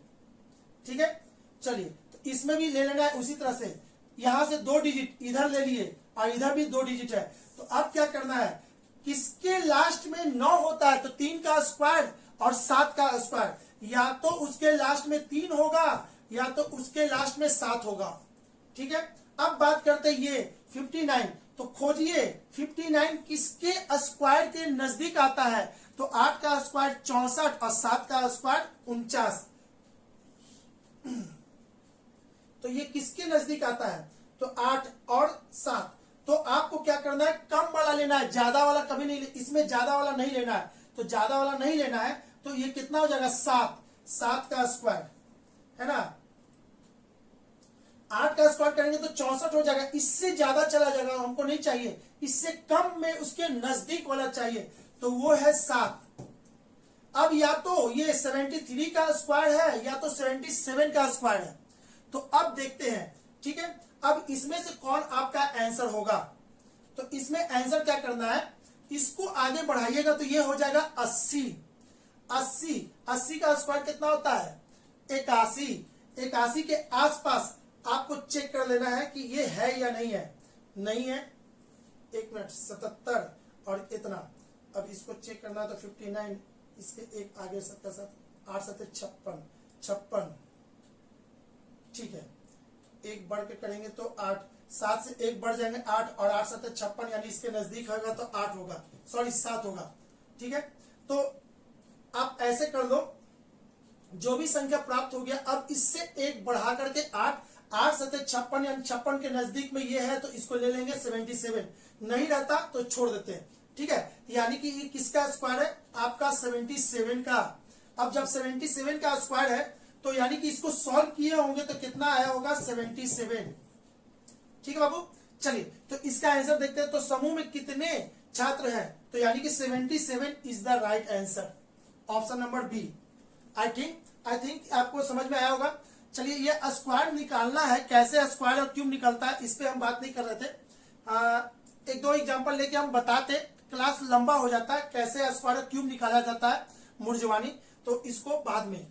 ठीक है। चलिए, तो इसमें भी ले लेना है उसी तरह से, यहां से 2 डिजिट इधर ले लिए और इधर भी 2 डिजिट है। तो अब क्या करना है, किसके लास्ट में 9 होता है तो 3 का स्क्वायर और 7 का स्क्वायर, या तो उसके लास्ट में 3 होगा या तो उसके लास्ट में 7 होगा, ठीक है। अब बात करते ये 59, तो खोजिए 59 किसके स्क्वायर के नजदीक आता है, तो 8 का स्क्वायर 64 और 7 का स्क्वायर 49, तो ये किसके नजदीक आता है, तो 8 और 7। तो आपको क्या करना है, कम वाला लेना है, ज्यादा वाला कभी नहीं, इसमें ज्यादा वाला नहीं लेना है, तो ज्यादा वाला नहीं लेना है। तो ये कितना हो जाएगा 7 का स्क्वायर है ना, 8 का स्क्वायर करेंगे तो 64 हो जाएगा, इससे ज्यादा चला जाएगा, हमको नहीं चाहिए, इससे कम में उसके नजदीक वाला चाहिए, तो वो है 7। अब या तो ये 73 का स्क्वायर है या तो 77 का स्क्वायर है, तो अब देखते हैं, ठीक है। अब इसमें से कौन आपका आंसर होगा, तो इसमें आंसर क्या करना है, इसको आगे बढ़ाइएगा तो ये हो जाएगा 80 का स्क्वायर कितना होता है 81 के आसपास आपको चेक कर लेना है कि ये है या नहीं है, नहीं है, 1 मिनट 77 और इतना, अब इसको चेक करना है तो 59 इसके एक आगे 7 8 7 56, ठीक है। एक बढ़ के करेंगे तो 8, 7 से एक बढ़ जाएंगे 8 और 8 7 56, यानी इसके नजदीक होगा तो 8 होगा, सॉरी 7 होगा, ठीक है। तो आप ऐसे कर लो, जो भी संख्या प्राप्त हो गया, अब इससे एक बढ़ा करके 8 7 56, यानी 56 के नजदीक में ये है तो इसको ले लेंगे 77, नहीं रहता तो छोड़ देते हैं, ठीक है। यानी कि ये किसका स्क्वायर है, आपका 77 का। अब जब 77 का स्क्वायर है तो यानी कि इसको सॉल्व किए होंगे तो कितना आया होगा 77, ठीक है बाबू। चलिए, तो इसका आंसर देखते हैं, तो समूह में कितने छात्र हैं, तो यानी कि 77 is the right answer, option number B. I think आपको समझ में आया होगा। चलिए, ये स्क्वायर निकालना है, कैसे स्क्वायर और क्यूब निकलता है इस पे हम बात नहीं कर रहे थे, 1-2 एग्जांपल लेके हम बताते, क्लास लंबा हो जाता है, कैसे स्क्वायर और क्यूब निकाला जाता है मुर्जवानी, तो इसको बाद में,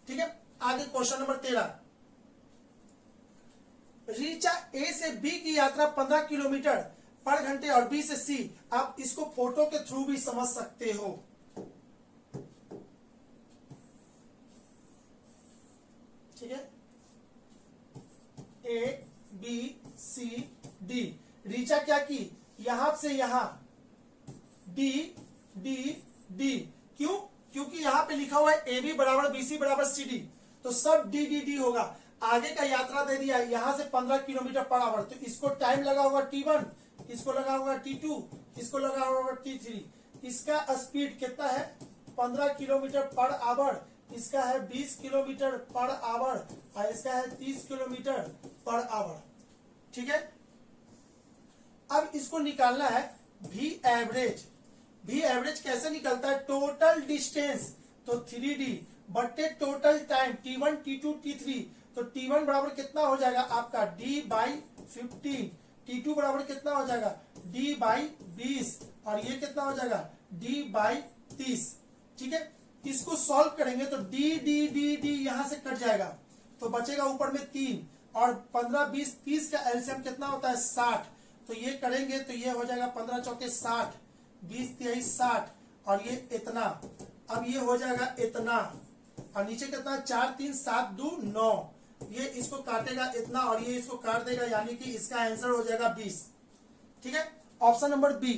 ठीक है। आगे क्वेश्चन नंबर 13, रीचा ए से बी की यात्रा 15 किलोमीटर पर घंटे और बी से सी, आप इसको फोटो के थ्रू भी समझ सकते हो, ठीक है। ए बी सी डी, रीचा क्या की, यहां से यहां डी डी डी, क्यों, क्योंकि यहां पे लिखा हुआ है ए बी बराबर बी सी बराबर सी डी, तो सब डी डी डी होगा। आगे का यात्रा दे दिया यहां से 15 किलोमीटर पर आवर, तो इसको टाइम लगा होगा T1, इसको लगा होगा T2, इसको लगा होगा T3, इसका स्पीड कितना है 15 किलोमीटर पर आवर, इसका है 20 किलोमीटर पर आवर और इसका है 30 किलोमीटर पर आवर, ठीक है। अब इसको निकालना है भी एवरेज। भी एवरेज कैसे निकलता है, टोटल डिस्टेंस तो 3D बट्टे total time T1 T2 T3, तो T1 बराबर कितना हो जाएगा आपका D/15, T2 बराबर कितना हो जाएगा D/20 और ये कितना हो जाएगा D/30, ठीक है। इसको सॉल्व करेंगे तो D D D D यहां से कट जाएगा, तो बचेगा ऊपर में 3 और 15 20 30 का एलसीएम कितना होता है 60, तो ये करेंगे तो ये हो जाएगा 15 चौके 60, 20 23 60 और ये इतना, अब ये हो जाएगा इतना और नीचे कितना 4 3 7 2 9, ये इसको काटेगा इतना और ये इसको काट देगा, यानी कि इसका आंसर हो जाएगा 20, ठीक है। ऑप्शन नंबर बी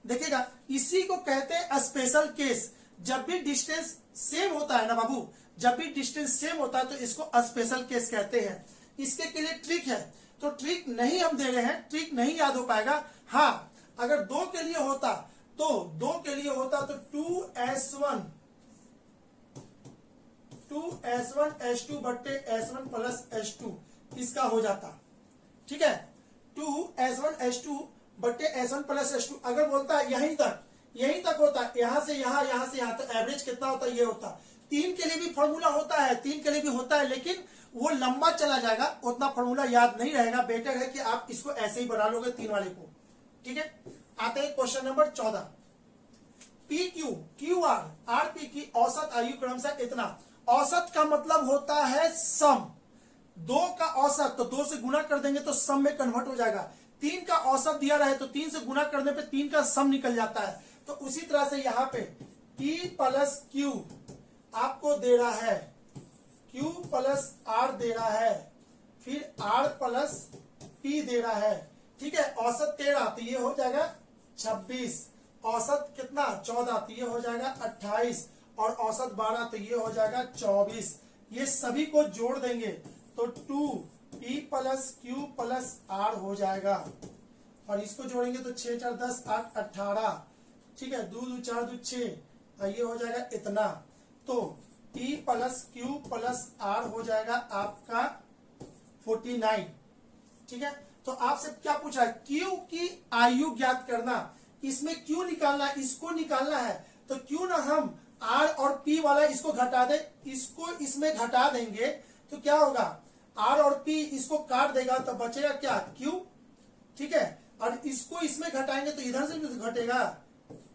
देखिएगा, इसी को कहते हैं स्पेशल केस। जब भी डिस्टेंस सेम होता है ना बाबू, जब भी डिस्टेंस सेम होता है तो इसको स्पेशल केस कहते हैं। इसके के लिए ट्रिक है, तो ट्रिक नहीं हम दे रहे हैं, ट्रिक नहीं याद हो पाएगा। हाँ, अगर 2 के लिए होता तो 2 के लिए होता तो 2s1 s2 बट्टे s1 प्लस s2 इसका हो जाता, ठीक है। 2s1 s2 बट्टे s1 प्लस s2, अगर बोलता है यहीं तक होता है, यहां से यहां, तो एवरेज कितना होता है ये होता। 3 के लिए भी फॉर्मूला होता है, 3 के लिए भी होता है, लेकिन वो लंबा चला जाएगा, उतना फॉर्मूला याद नहीं रहेगा। बेटर है कि आप इसको ऐसे ही बना लोगे 3 वाले को, ठीक है। आते हैं question number 14। P Q Q R R P की औसत आयु क्रमशः इतना। औसत का मतलब होता है सम, दो का औसत तो दो से गुना कर देंगे तो सम में कन्वर्ट हो जाएगा। तीन का औसत दिया रहे तो तीन से गुना करने पे तीन का सम निकल जाता है। तो उसी तरह से यहां पे P प्लस क्यू आपको दे रहा है, Q प्लस R दे रहा है, फिर R प्लस P दे रहा है। ठीक है, औसत 13 तो ये हो जाएगा 26, औसत कितना 14 तो ये हो जाएगा 28, और औसत 12 तो ये हो जाएगा 24। ये सभी को जोड़ देंगे तो 2P plus Q plus R हो जाएगा, और इसको जोड़ेंगे तो 6 4 10 8 18। ठीक है, 2 2 4 2 6, ये हो जाएगा इतना। तो P plus Q plus R हो जाएगा आपका 49। ठीक है, तो आपसे क्या पूछा है, Q की आयु ज्ञात करना। इसमें Q निकालना है, इसको निकालना है, तो क्यों ना हम R और P वाला इसको घटा दे, इसको इसमें घटा देंगे तो क्या होगा, R और P इसको काट देगा तो बचेगा क्या Q। ठीक है, और इसको इसमें घटाएंगे तो इधर से भी घटेगा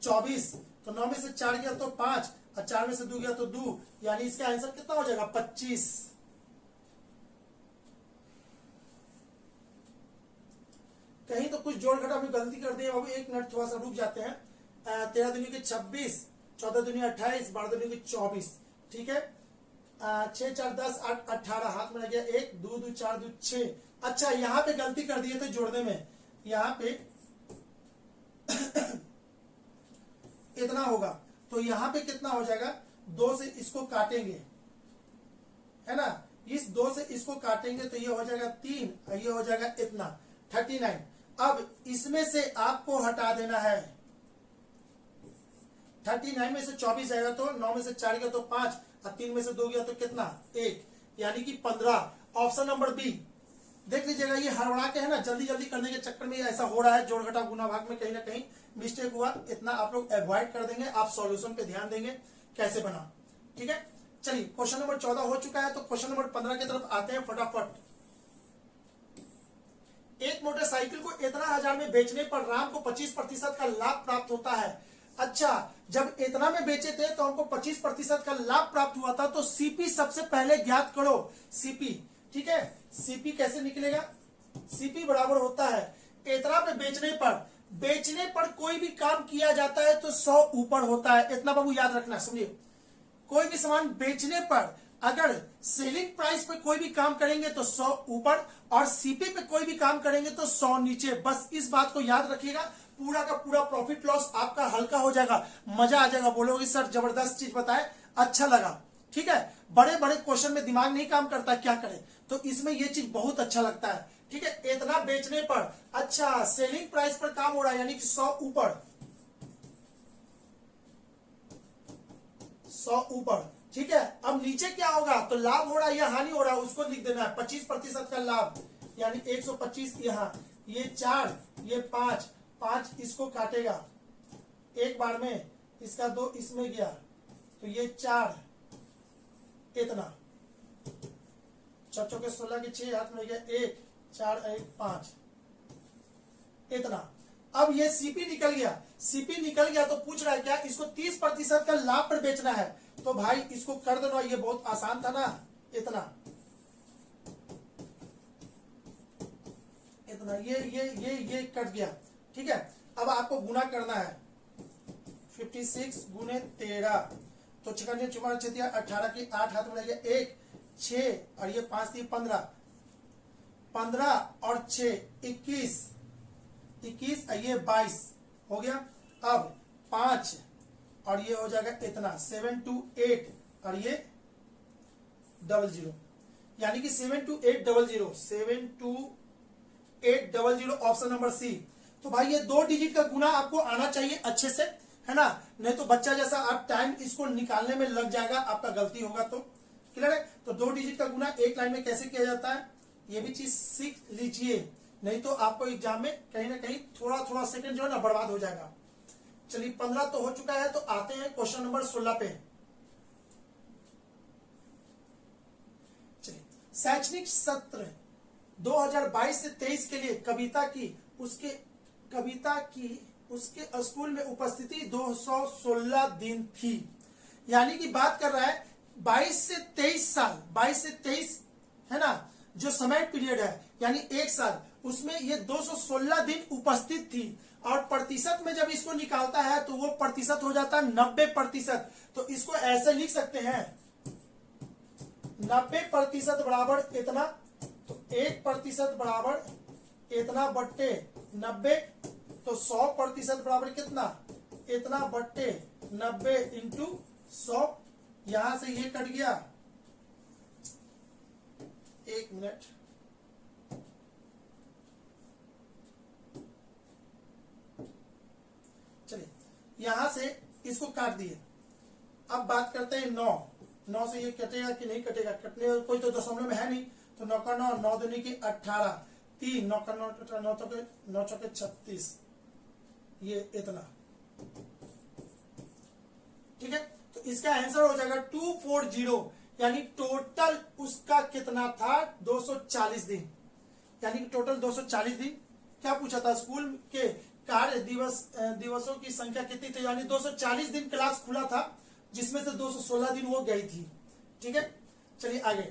24, तो 9 में से 4 गया तो 5, और 4 में से 2 गया तो 2, यानी इसका आंसर कितना हो जाएगा 25। कहीं तो कुछ जोड़ घटा में गलती कर दी है बाबू, एक मिनट थोड़ा सा रुक जाते हैं। 13 दूनी के 26, 14 दूनी 28, 12 दूनी के 24। ठीक है, 6 4 10 8 18, हाथ में लग गया 1 2 2 4 2 6। अच्छा, यहाँ पे गलती कर दिए थे जोड़ने में, यहाँ पे इतना होगा, तो यहाँ पे कितना हो जाएगा, 2 से इसको काटेंगे, है ना, इस 2 से इसको काटेंगे तो ये हो जाएगा 3, और ये हो जाएगा इतना 39। अब इसमें से आपको हटा देना है, 39 में से 24 जाएगा तो 9 में से 4 गया तो 5, और 3 में से 2 गया तो कितना 1, यानी कि 15। ऑप्शन नंबर बी देख लीजिएगा, ये हड़बड़ा के है ना, जल्दी जल्दी करने के चक्कर में ऐसा हो रहा है, जोड़ घटा गुना भाग में कहीं ना कहीं मिस्टेक हुआ, इतना आप लोग अवॉइड कर देंगे, आप सॉल्यूशन पे ध्यान देंगे कैसे बना। ठीक है, चलिए क्वेश्चन नंबर 14 हो चुका है, तो क्वेश्चन नंबर 15 की तरफ आते हैं फटाफट। एक मोटरसाइकिल को इतना हजार में बेचने पर राम को 25% का लाभ प्राप्त होता है। अच्छा, जब इतना में बेचे थे तो हमको 25% का लाभ प्राप्त हुआ था, तो सीपी सबसे पहले ज्ञात करो। सीपी, ठीक है, सीपी कैसे निकलेगा, सीपी बराबर होता है इतना पे बेचने पर कोई भी काम किया जाता है तो 100 ऊपर होता है। इतना बाबू याद रखना, समझिए, कोई भी सामान बेचने पर अगर सेलिंग प्राइस पे कोई भी काम करेंगे तो 100 ऊपर, और सीपी पे कोई भी काम करेंगे तो 100 नीचे। बस इस बात को याद रखिएगा, पूरा का पूरा प्रॉफिट लॉस आपका हल्का हो जाएगा, मजा आ जाएगा, बोलोगे सर जबरदस्त चीज बताए, अच्छा लगा। ठीक है, बड़े बड़े क्वेश्चन में दिमाग नहीं काम करता, क्या करें, तो इसमें ये चीज बहुत अच्छा लगता है। ठीक है, इतना बेचने पर, अच्छा सेलिंग प्राइस पर काम हो रहा है यानी कि 100 ऊपर, 100 ऊपर। ठीक है, अब नीचे क्या होगा, तो लाभ हो रहा है या हानि हो रहा है उसको लिख देना है। 25% का लाभ यानी 125, यहाँ ये 4 ये 5, 5 इसको काटेगा एक बार में, इसका 2 इसमें गया तो ये 4, इतना 4 चौके 16 के 6, हाथ में गया 1 4 1 5, इतना। अब ये सीपी निकल गया, सीपी निकल गया तो पूछ रहा है क्या, इसको 30% का लाभ पर बेचना है, तो भाई इसको कर देना, ये बहुत आसान था ना, इतना इतना, ये कट गया। ठीक है, अब आपको गुना करना है, 56 गुने 13, तो चिकन चुमा 18 की 8, हाथ में लग गया 1 6, और ये 5 थी 15, 15 और 6 21, 21 ये 22 हो गया। अब 5 और ये हो जाएगा इतना 728, और ये 00, यानी कि 72800, 72800, ऑप्शन नंबर सी। तो भाई ये 2 डिजिट का गुना आपको आना चाहिए अच्छे से, है ना, नहीं तो बच्चा जैसा आप टाइम इसको निकालने में लग जाएगा, आपका गलती होगा तो। क्लियर है, तो 2 डिजिट का गुना एक लाइन में कैसे किया जाता है, ये भी चीज सीख लीजिए, नहीं तो आपको एग्जाम में कहीं ना कहीं थोड़ा सेकंड जो है ना बर्बाद हो जाएगा। चलिए 15 तो हो चुका है, तो आते हैं क्वेश्चन नंबर 16 पे। चलिए, शैक्षणिक सत्र 2022 से 23 के लिए कविता की उसके स्कूल में उपस्थिति 216 दिन थी। यानी कि बात कर रहा है 22 से 23 साल, 22 से 23 है ना, जो समय पीरियड है यानी एक साल, उसमें ये 216 दिन उपस्थित थी। और प्रतिशत में जब इसको निकालता है तो वो प्रतिशत हो जाता है 90%। तो इसको ऐसे लिख सकते हैं 90% बराबर इतना, तो 1% बराबर इतना बट्टे 90, तो 100% बराबर कितना, इतना बट्टे 90 इंटू 100। यहां से ये कट गया, एक मिनट, चलिए यहां से इसको काट दिए। अब बात करते हैं 9 से ये कटेगा कि नहीं कटेगा, कटने कोई तो दशमलव में है नहीं, तो 9 का 9, 9 दूनी की 18, 3, 9 का 9, 9 चौके 36, ये इतना, ठीक है। तो इसका आंसर हो जाएगा 240, यानी टोटल उसका कितना था 240 दिन, यानी टोटल 240 दिन। क्या पूछा था, स्कूल के कार्य दिवसों की संख्या कितनी थी, यानी 240 दिन क्लास खुला था, जिसमें से 216 दिन वो गई थी, ठीक है। चलिए आगे,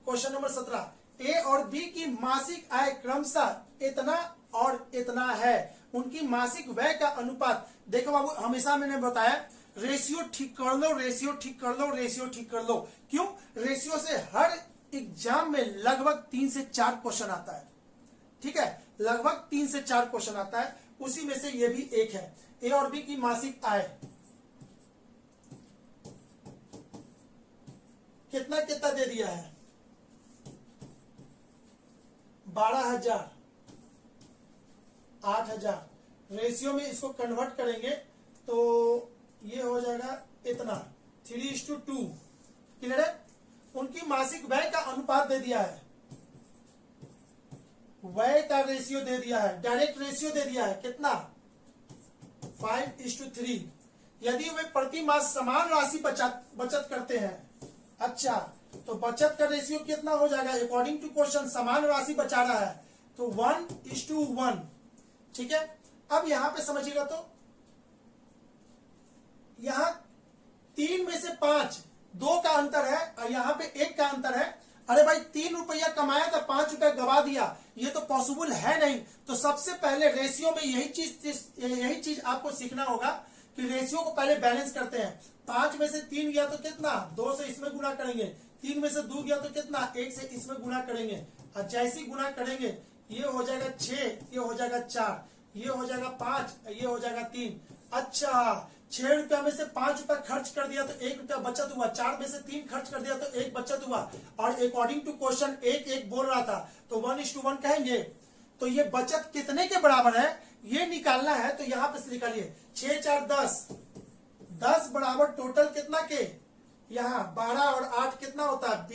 क्वेश्चन नंबर 17, ए और बी की मासिक आय क्रमशः इतना और इतना है, उनकी मासिक व्यय का अनुपात। देखो बाबू, हमेशा मैंने बताया रेशियो ठीक कर लो, रेशियो ठीक कर लो, रेशियो ठीक कर लो। क्यों, रेशियो से हर एग्जाम में लगभग 3 से 4 क्वेश्चन आता है, ठीक है, लगभग 3 से 4 क्वेश्चन आता है, उसी में से ये भी एक है। ए और बी की मासिक आय कितना कितना दे दिया है, 12,000, 8,000। रेशियो में इसको कन्वर्ट करेंगे तो ये हो जाएगा इतना, 3:2। क्लियर है। उनकी मासिक व्यय का अनुपात दे दिया है, व्यय का रेशियो दे दिया है, डायरेक्ट रेशियो दे दिया है कितना, 5:3। यदि वे प्रति मास समान राशि बचत करते हैं, अच्छा, तो बचत का रेशियो कितना हो जाएगा, अकॉर्डिंग टू क्वेश्चन समान राशि बचा रहा है, तो 1:1, ठीक है। अब यहां पे समझिएगा, तो यहां 3 में से 5, 2 का अंतर है और यहां पे 1 का अंतर है। अरे भाई 3 रुपया कमाया था, 5 रुपया गवा दिया, ये तो पॉसिबल है नहीं। तो सबसे पहले रेशियो में यही चीज आपको सीखना होगा कि रेशियो को पहले बैलेंस करते हैं। 5 में से 3 गया तो कितना, 2 से इसमें गुना करेंगे, 3 में से 2 गया तो कितना, 1 से इसमें गुना करेंगे, और जैसे ही गुना करेंगे ये हो जाएगा 6, ये हो जाएगा 4, ये हो जाएगा 5, ये हो जाएगा 3। अच्छा, 6 रुपया में से 5 रुपया खर्च कर दिया तो 1 रुपया बचत हुआ, 4 में से 3 खर्च कर दिया तो 1 बचत हुआ, और अकॉर्डिंग टू क्वेश्चन 1:1 बोल रहा था, तो 1:1 कहेंगे। तो ये बचत कितने के बराबर है ये निकालना है, तो यहां पे निकालिए, 6 4 10, 10 बराबर टोटल कितना के, यहां 12 और 8 कितना होता है,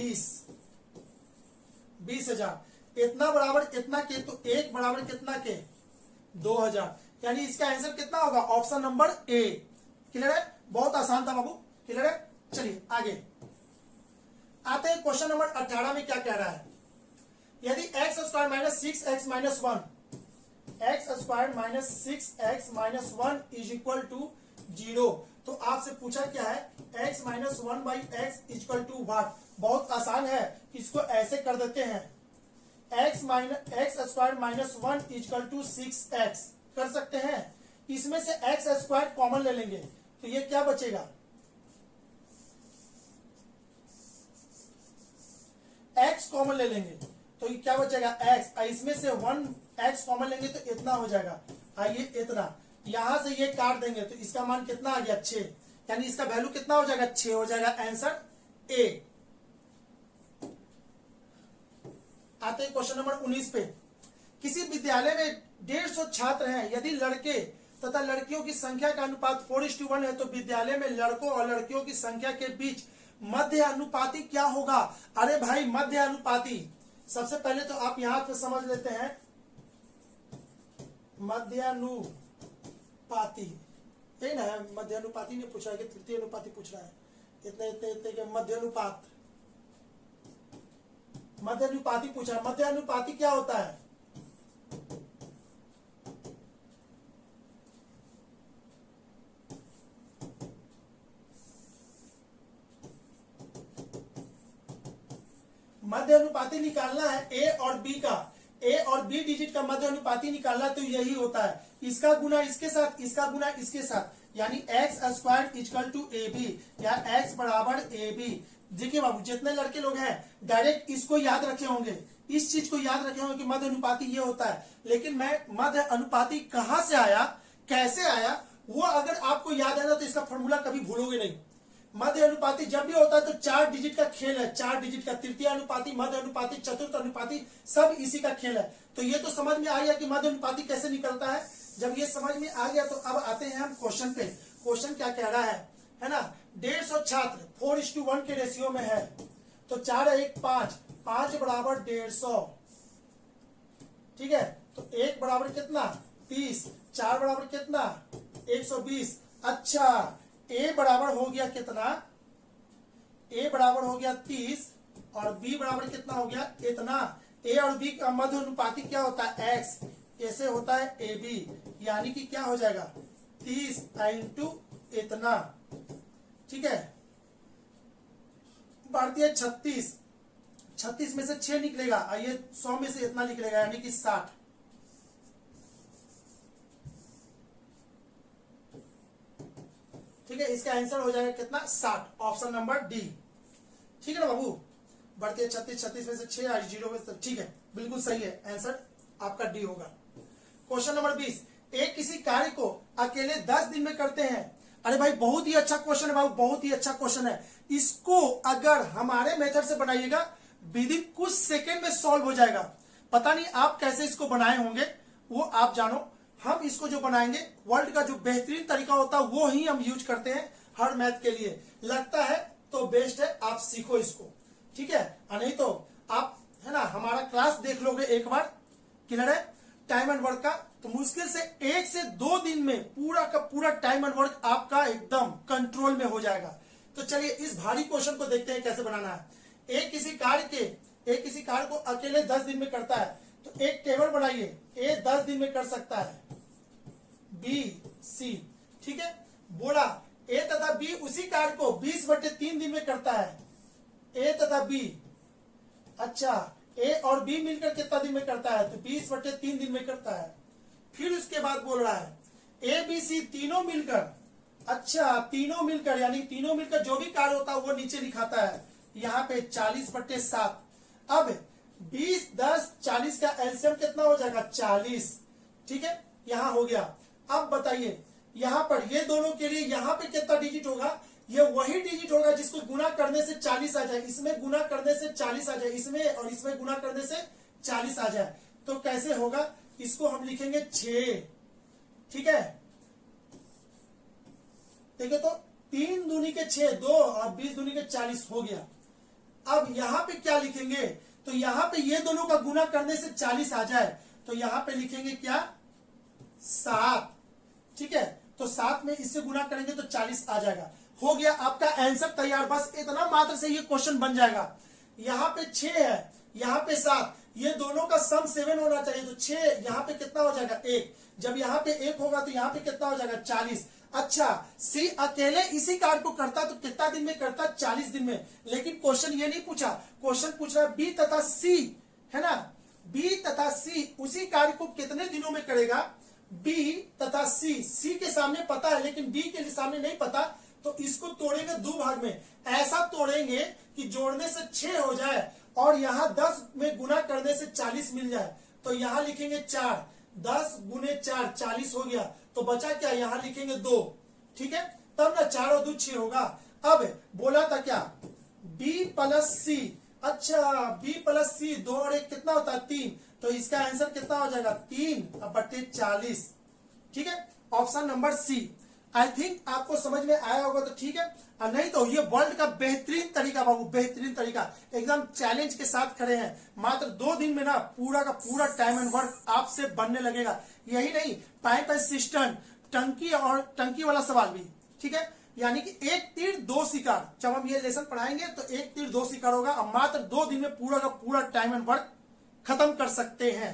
20,000। इतना बराबर इतना के, तो 1 बराबर कितना के, 2,000। यानी इसका आंसर कितना होगा, ऑप्शन नंबर ए। क्लियर है, बहुत आसान था बाबू, क्लियर है। चलिए आगे आते हैं, क्वेश्चन नंबर 18 में क्या कह रहा है, यदि x square minus 6x minus 1, x square minus 6x minus 1 is equal to 0, तो आपसे पूछा क्या है, x minus 1 by x equal to what. बहुत आसान है, इसको ऐसे कर देते हैं, x square minus 1 equal to 6x कर सकते हैं। इसमें से x स्क्वायर कॉमन ले लेंगे, तो ये क्या बचेगा, x कॉमन ले लेंगे तो ये क्या बचेगा, x, इसमें से 1x कॉमन लेंगे तो इतना हो जाएगा, आइए इतना, यहां से ये काट देंगे तो इसका मान कितना आ गया, 6, यानी इसका वैल्यू कितना हो जाएगा, 6 हो जाएगा, आंसर ए। आते हैं क्वेश्चन नंबर 19 पे, किसी विद्यालय में 150 छात्र हैं, यदि लड़के तथा लड़कियों की संख्या का अनुपात 4:1 है, तो विद्यालय में लड़कों और लड़कियों की संख्या के बीच मध्य अनुपाती क्या होगा। अरे भाई मध्य अनुपाती, सबसे पहले तो आप यहां पे समझ लेते हैं, मध्यानुपाती, यही ना है, मध्यानुपाती ने पूछा है कि तृतीय अनुपाती पूछ रहा है, इतने इतने इतने के मध्यानुपात, मध्यानुपाती पूछा है। मध्यानुपाती क्या होता है, मध्य अनुपाती निकालना है ए और बी का, ए और बी डिजिट का मध्य अनुपाती निकालना, तो यही होता है इसका गुना इसके साथ, इसका गुना इसके साथ, यानी X square equal to A B या एक्स बराबर ए बी। देखिए बाबू, जितने लड़के लोग हैं डायरेक्ट इसको याद रखे होंगे, इस चीज को याद रखे होंगे कि मध्य अनुपाती ये होता है, लेकिन मैं मध्य अनुपाती कहां से आया, कैसे आया, वो अगर आपको याद है ना तो इसका फॉर्मूला कभी भूलोगे नहीं। मध्य अनुपाती जब भी होता है तो 4 डिजिट का खेल है, 4 डिजिट का, तृतीय अनुपाती, मध्य अनुपाती, चतुर्थ अनुपाती, सब इसी का खेल है। तो ये तो समझ में आ गया कि मध्य अनुपाती कैसे निकलता है। जब ये समझ में आ गया तो अब आते हैं हम क्वेश्चन पे। क्वेश्चन क्या कह रहा है ना, 150 छात्र 4:1 के रेशियो में है, तो 4 1 5, 5 बराबर 150, ठीक है। तो 1 बराबर कितना 30, 4 बराबर कितना 120। अच्छा, ए बराबर हो गया कितना, ए बराबर हो गया 30 और बी बराबर कितना हो गया इतना। ए और बी का मध्य अनुपाती क्या होता है एक्स, ऐसे होता है ए बी, यानी कि क्या हो जाएगा 30 इंटू इतना, ठीक है। बढ़ती है 36, 36 में से 6 निकलेगा और ये 100 में से इतना निकलेगा, यानी कि 60। ठीक है, इसका आंसर हो जाएगा कितना 60, ऑप्शन नंबर डी, ठीक है ना बाबू। बढ़ती है 36, 36 में से 6 और 0 में से, ठीक है, बिल्कुल सही है, आंसर आपका डी होगा। क्वेश्चन नंबर 20, एक किसी कार्य को अकेले 10 दिन में करते हैं। अरे भाई बहुत ही अच्छा क्वेश्चन है बाबू, बहुत ही अच्छा क्वेश्चन है। इसको अगर हमारे मेथड से बनाइएगा विद इन कुछ सेकेंड में सॉल्व हो जाएगा। पता नहीं आप कैसे इसको बनाए होंगे, वो आप जानो। हम इसको जो बनाएंगे वर्ल्ड का जो बेहतरीन तरीका होता है वो ही हम यूज करते हैं हर मैथ के लिए। लगता है तो बेस्ट है, आप सीखो इसको, ठीक है। नहीं तो आप है ना हमारा क्लास देख लोगे एक बार, क्लियर है। टाइम एंड वर्क का तो मुश्किल से 1 से 2 दिन में पूरा का पूरा टाइम एंड वर्क आपका एकदम कंट्रोल में हो जाएगा। तो चलिए इस भारी क्वेश्चन को देखते हैं कैसे बनाना है। एक किसी कार्य को अकेले 10 दिन में करता है, तो एक टेबल बनाइए, ए 10 दिन में कर सकता है, बी सी, ठीक है। बोला ए तथा बी उसी कार्य को 20/3 दिन में करता है, ए तथा बी। अच्छा, ए और बी मिलकर कितना दिन में करता है, तो 20/3 दिन में करता है। फिर उसके बाद बोल रहा है ए बी सी तीनों मिलकर, अच्छा तीनों मिलकर, यानी तीनों मिलकर जो भी कार्य होता है वो नीचे लिखाता है, यहाँ पे 40/7। अब 20 10 40 का एलसीएम कितना हो जाएगा 40, ठीक है, यहां हो गया। अब बताइए यहां पर ये दोनों के लिए यहां पे कितना डिजिट होगा, ये वही डिजिट होगा जिसको गुना करने से 40 आ जाए, इसमें गुना करने से 40 आ जाए, इसमें और इसमें गुना करने से 40 आ जाए। तो कैसे होगा, इसको हम लिखेंगे 6, ठीक है। देखो तो 3 दूनी के 6, 2 और 20 दूनी के 40 हो गया। अब यहां पे क्या लिखेंगे, तो यहां पे ये दोनों का गुना करने से 40 आ जाए, तो यहां पे लिखेंगे क्या 7, ठीक है। तो 7 में इससे गुना करेंगे तो 40 आ जाएगा। हो गया आपका आंसर तैयार, बस इतना मात्र से ये क्वेश्चन बन जाएगा। यहाँ पे 6 है, यहाँ पे 7, ये दोनों का सम 7 होना चाहिए, तो 6 यहाँ पे कितना हो जाएगा 1, जब यहाँ पे 1 होगा तो यहाँ पे कितना हो जाएगा 40। अच्छा, सी अकेले इसी कार्य को करता तो कितना दिन में करता, 40 दिन में। लेकिन क्वेश्चन ये नहीं पूछा, क्वेश्चन पूछ रहा है बी तथा सी, है ना, बी तथा सी उसी कार्य को कितने दिनों में करेगा। बी तथा सी के सामने पता है लेकिन बी के सामने नहीं पता, तो इसको तोड़ेंगे 2 भाग में। ऐसा तोड़ेंगे कि जोड़ने से 6 हो जाए और यहाँ 10 में गुना करने से 40 मिल जाए। तो यहाँ लिखेंगे 4, 10 गुने 4 40 हो गया, तो बचा क्या, यहाँ लिखेंगे 2, ठीक है। तब ना 4 और 2 6 होगा। अब बोला था क्या B प्लस सी, अच्छा B प्लस सी 2 और 1 कितना होता है 3, तो इसका आंसर कितना हो जाएगा 3/40, ठीक है, option number C. I think आपको समझ में आया होगा तो ठीक है, और नहीं तो ये वर्ल्ड का बेहतरीन तरीका बाबू, बेहतरीन तरीका, एकदम चैलेंज के साथ खड़े हैं। मात्र 2 दिन में ना पूरा का पूरा टाइम एंड वर्क आपसे बनने लगेगा। यही नहीं, पाइप एंड सिस्टम, टंकी और टंकी वाला सवाल भी, ठीक है। यानी कि 1 तीर 2 शिकार, जब हम ये लेसन पढ़ाएंगे तो 1 तीर 2 शिकार होगा। और मात्र 2 दिन में पूरा का पूरा टाइम एंड वर्क खत्म कर सकते हैं।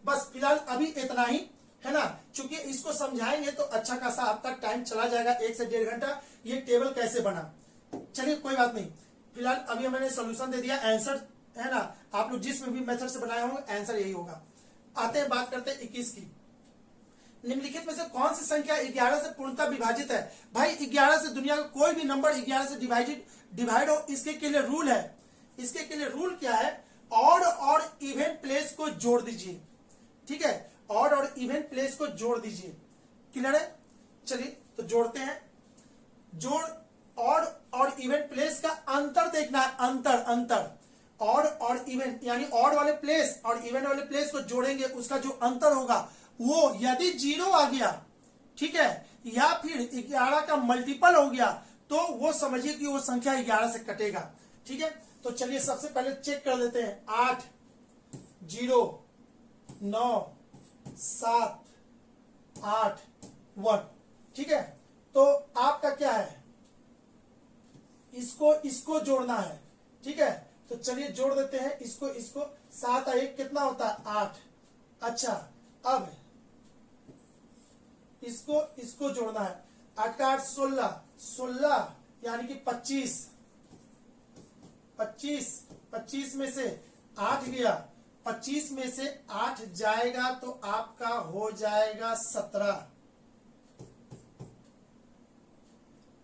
बस फिलहाल अभी इतना ही, है ना, चूंकि इसको समझाएंगे तो अच्छा खासा आपका टाइम चला जाएगा, 1 से 1.5 घंटा। ये टेबल कैसे बना, चलिए कोई बात नहीं, फिलहाल अभी मैंने सोल्यूशन दे दिया, आंसर है ना। आप लोग जिस में भी मेथड से बनाए होंगे आंसर यही होगा। आते हैं बात करते हैं 21 की। निम्नलिखित में से कौन सी संख्या 11 से पूर्णतः विभाजित है? भाई 11 से दुनिया का कोई भी नंबर 11 से डिवाइड हो, इसके के लिए रूल है। इसके के लिए रूल क्या है? ऑड और इवन प्लेस को जोड़ दीजिए। ठीक है, ऑड और इवन प्लेस को जोड़ दीजिए। क्लियर है? चलिए तो जोड़ते हैं। जोड़ ऑड और इवन प्लेस का अंतर देखना है। अंतर ऑड और इवन यानी ऑड वाले प्लेस और इवन वाले प्लेस को जोड़ेंगे, उसका जो अंतर होगा वो यदि 0 आ गया, ठीक है, या फिर 11 का मल्टीपल हो गया, तो वो समझिए कि वो संख्या 11 से कटेगा। ठीक है, तो चलिए सबसे पहले चेक कर लेते हैं। 8 0 9 7 8 1। ठीक है, तो आपका क्या है? इसको जोड़ना है। ठीक है, तो चलिए जोड़ देते हैं इसको 7 और 1 कितना होता है? 8। अच्छा, अब इसको जोड़ना है। 8 का 8 16 यानी कि 25 में से 8 गया, 25 में से 8 जाएगा तो आपका हो जाएगा 17।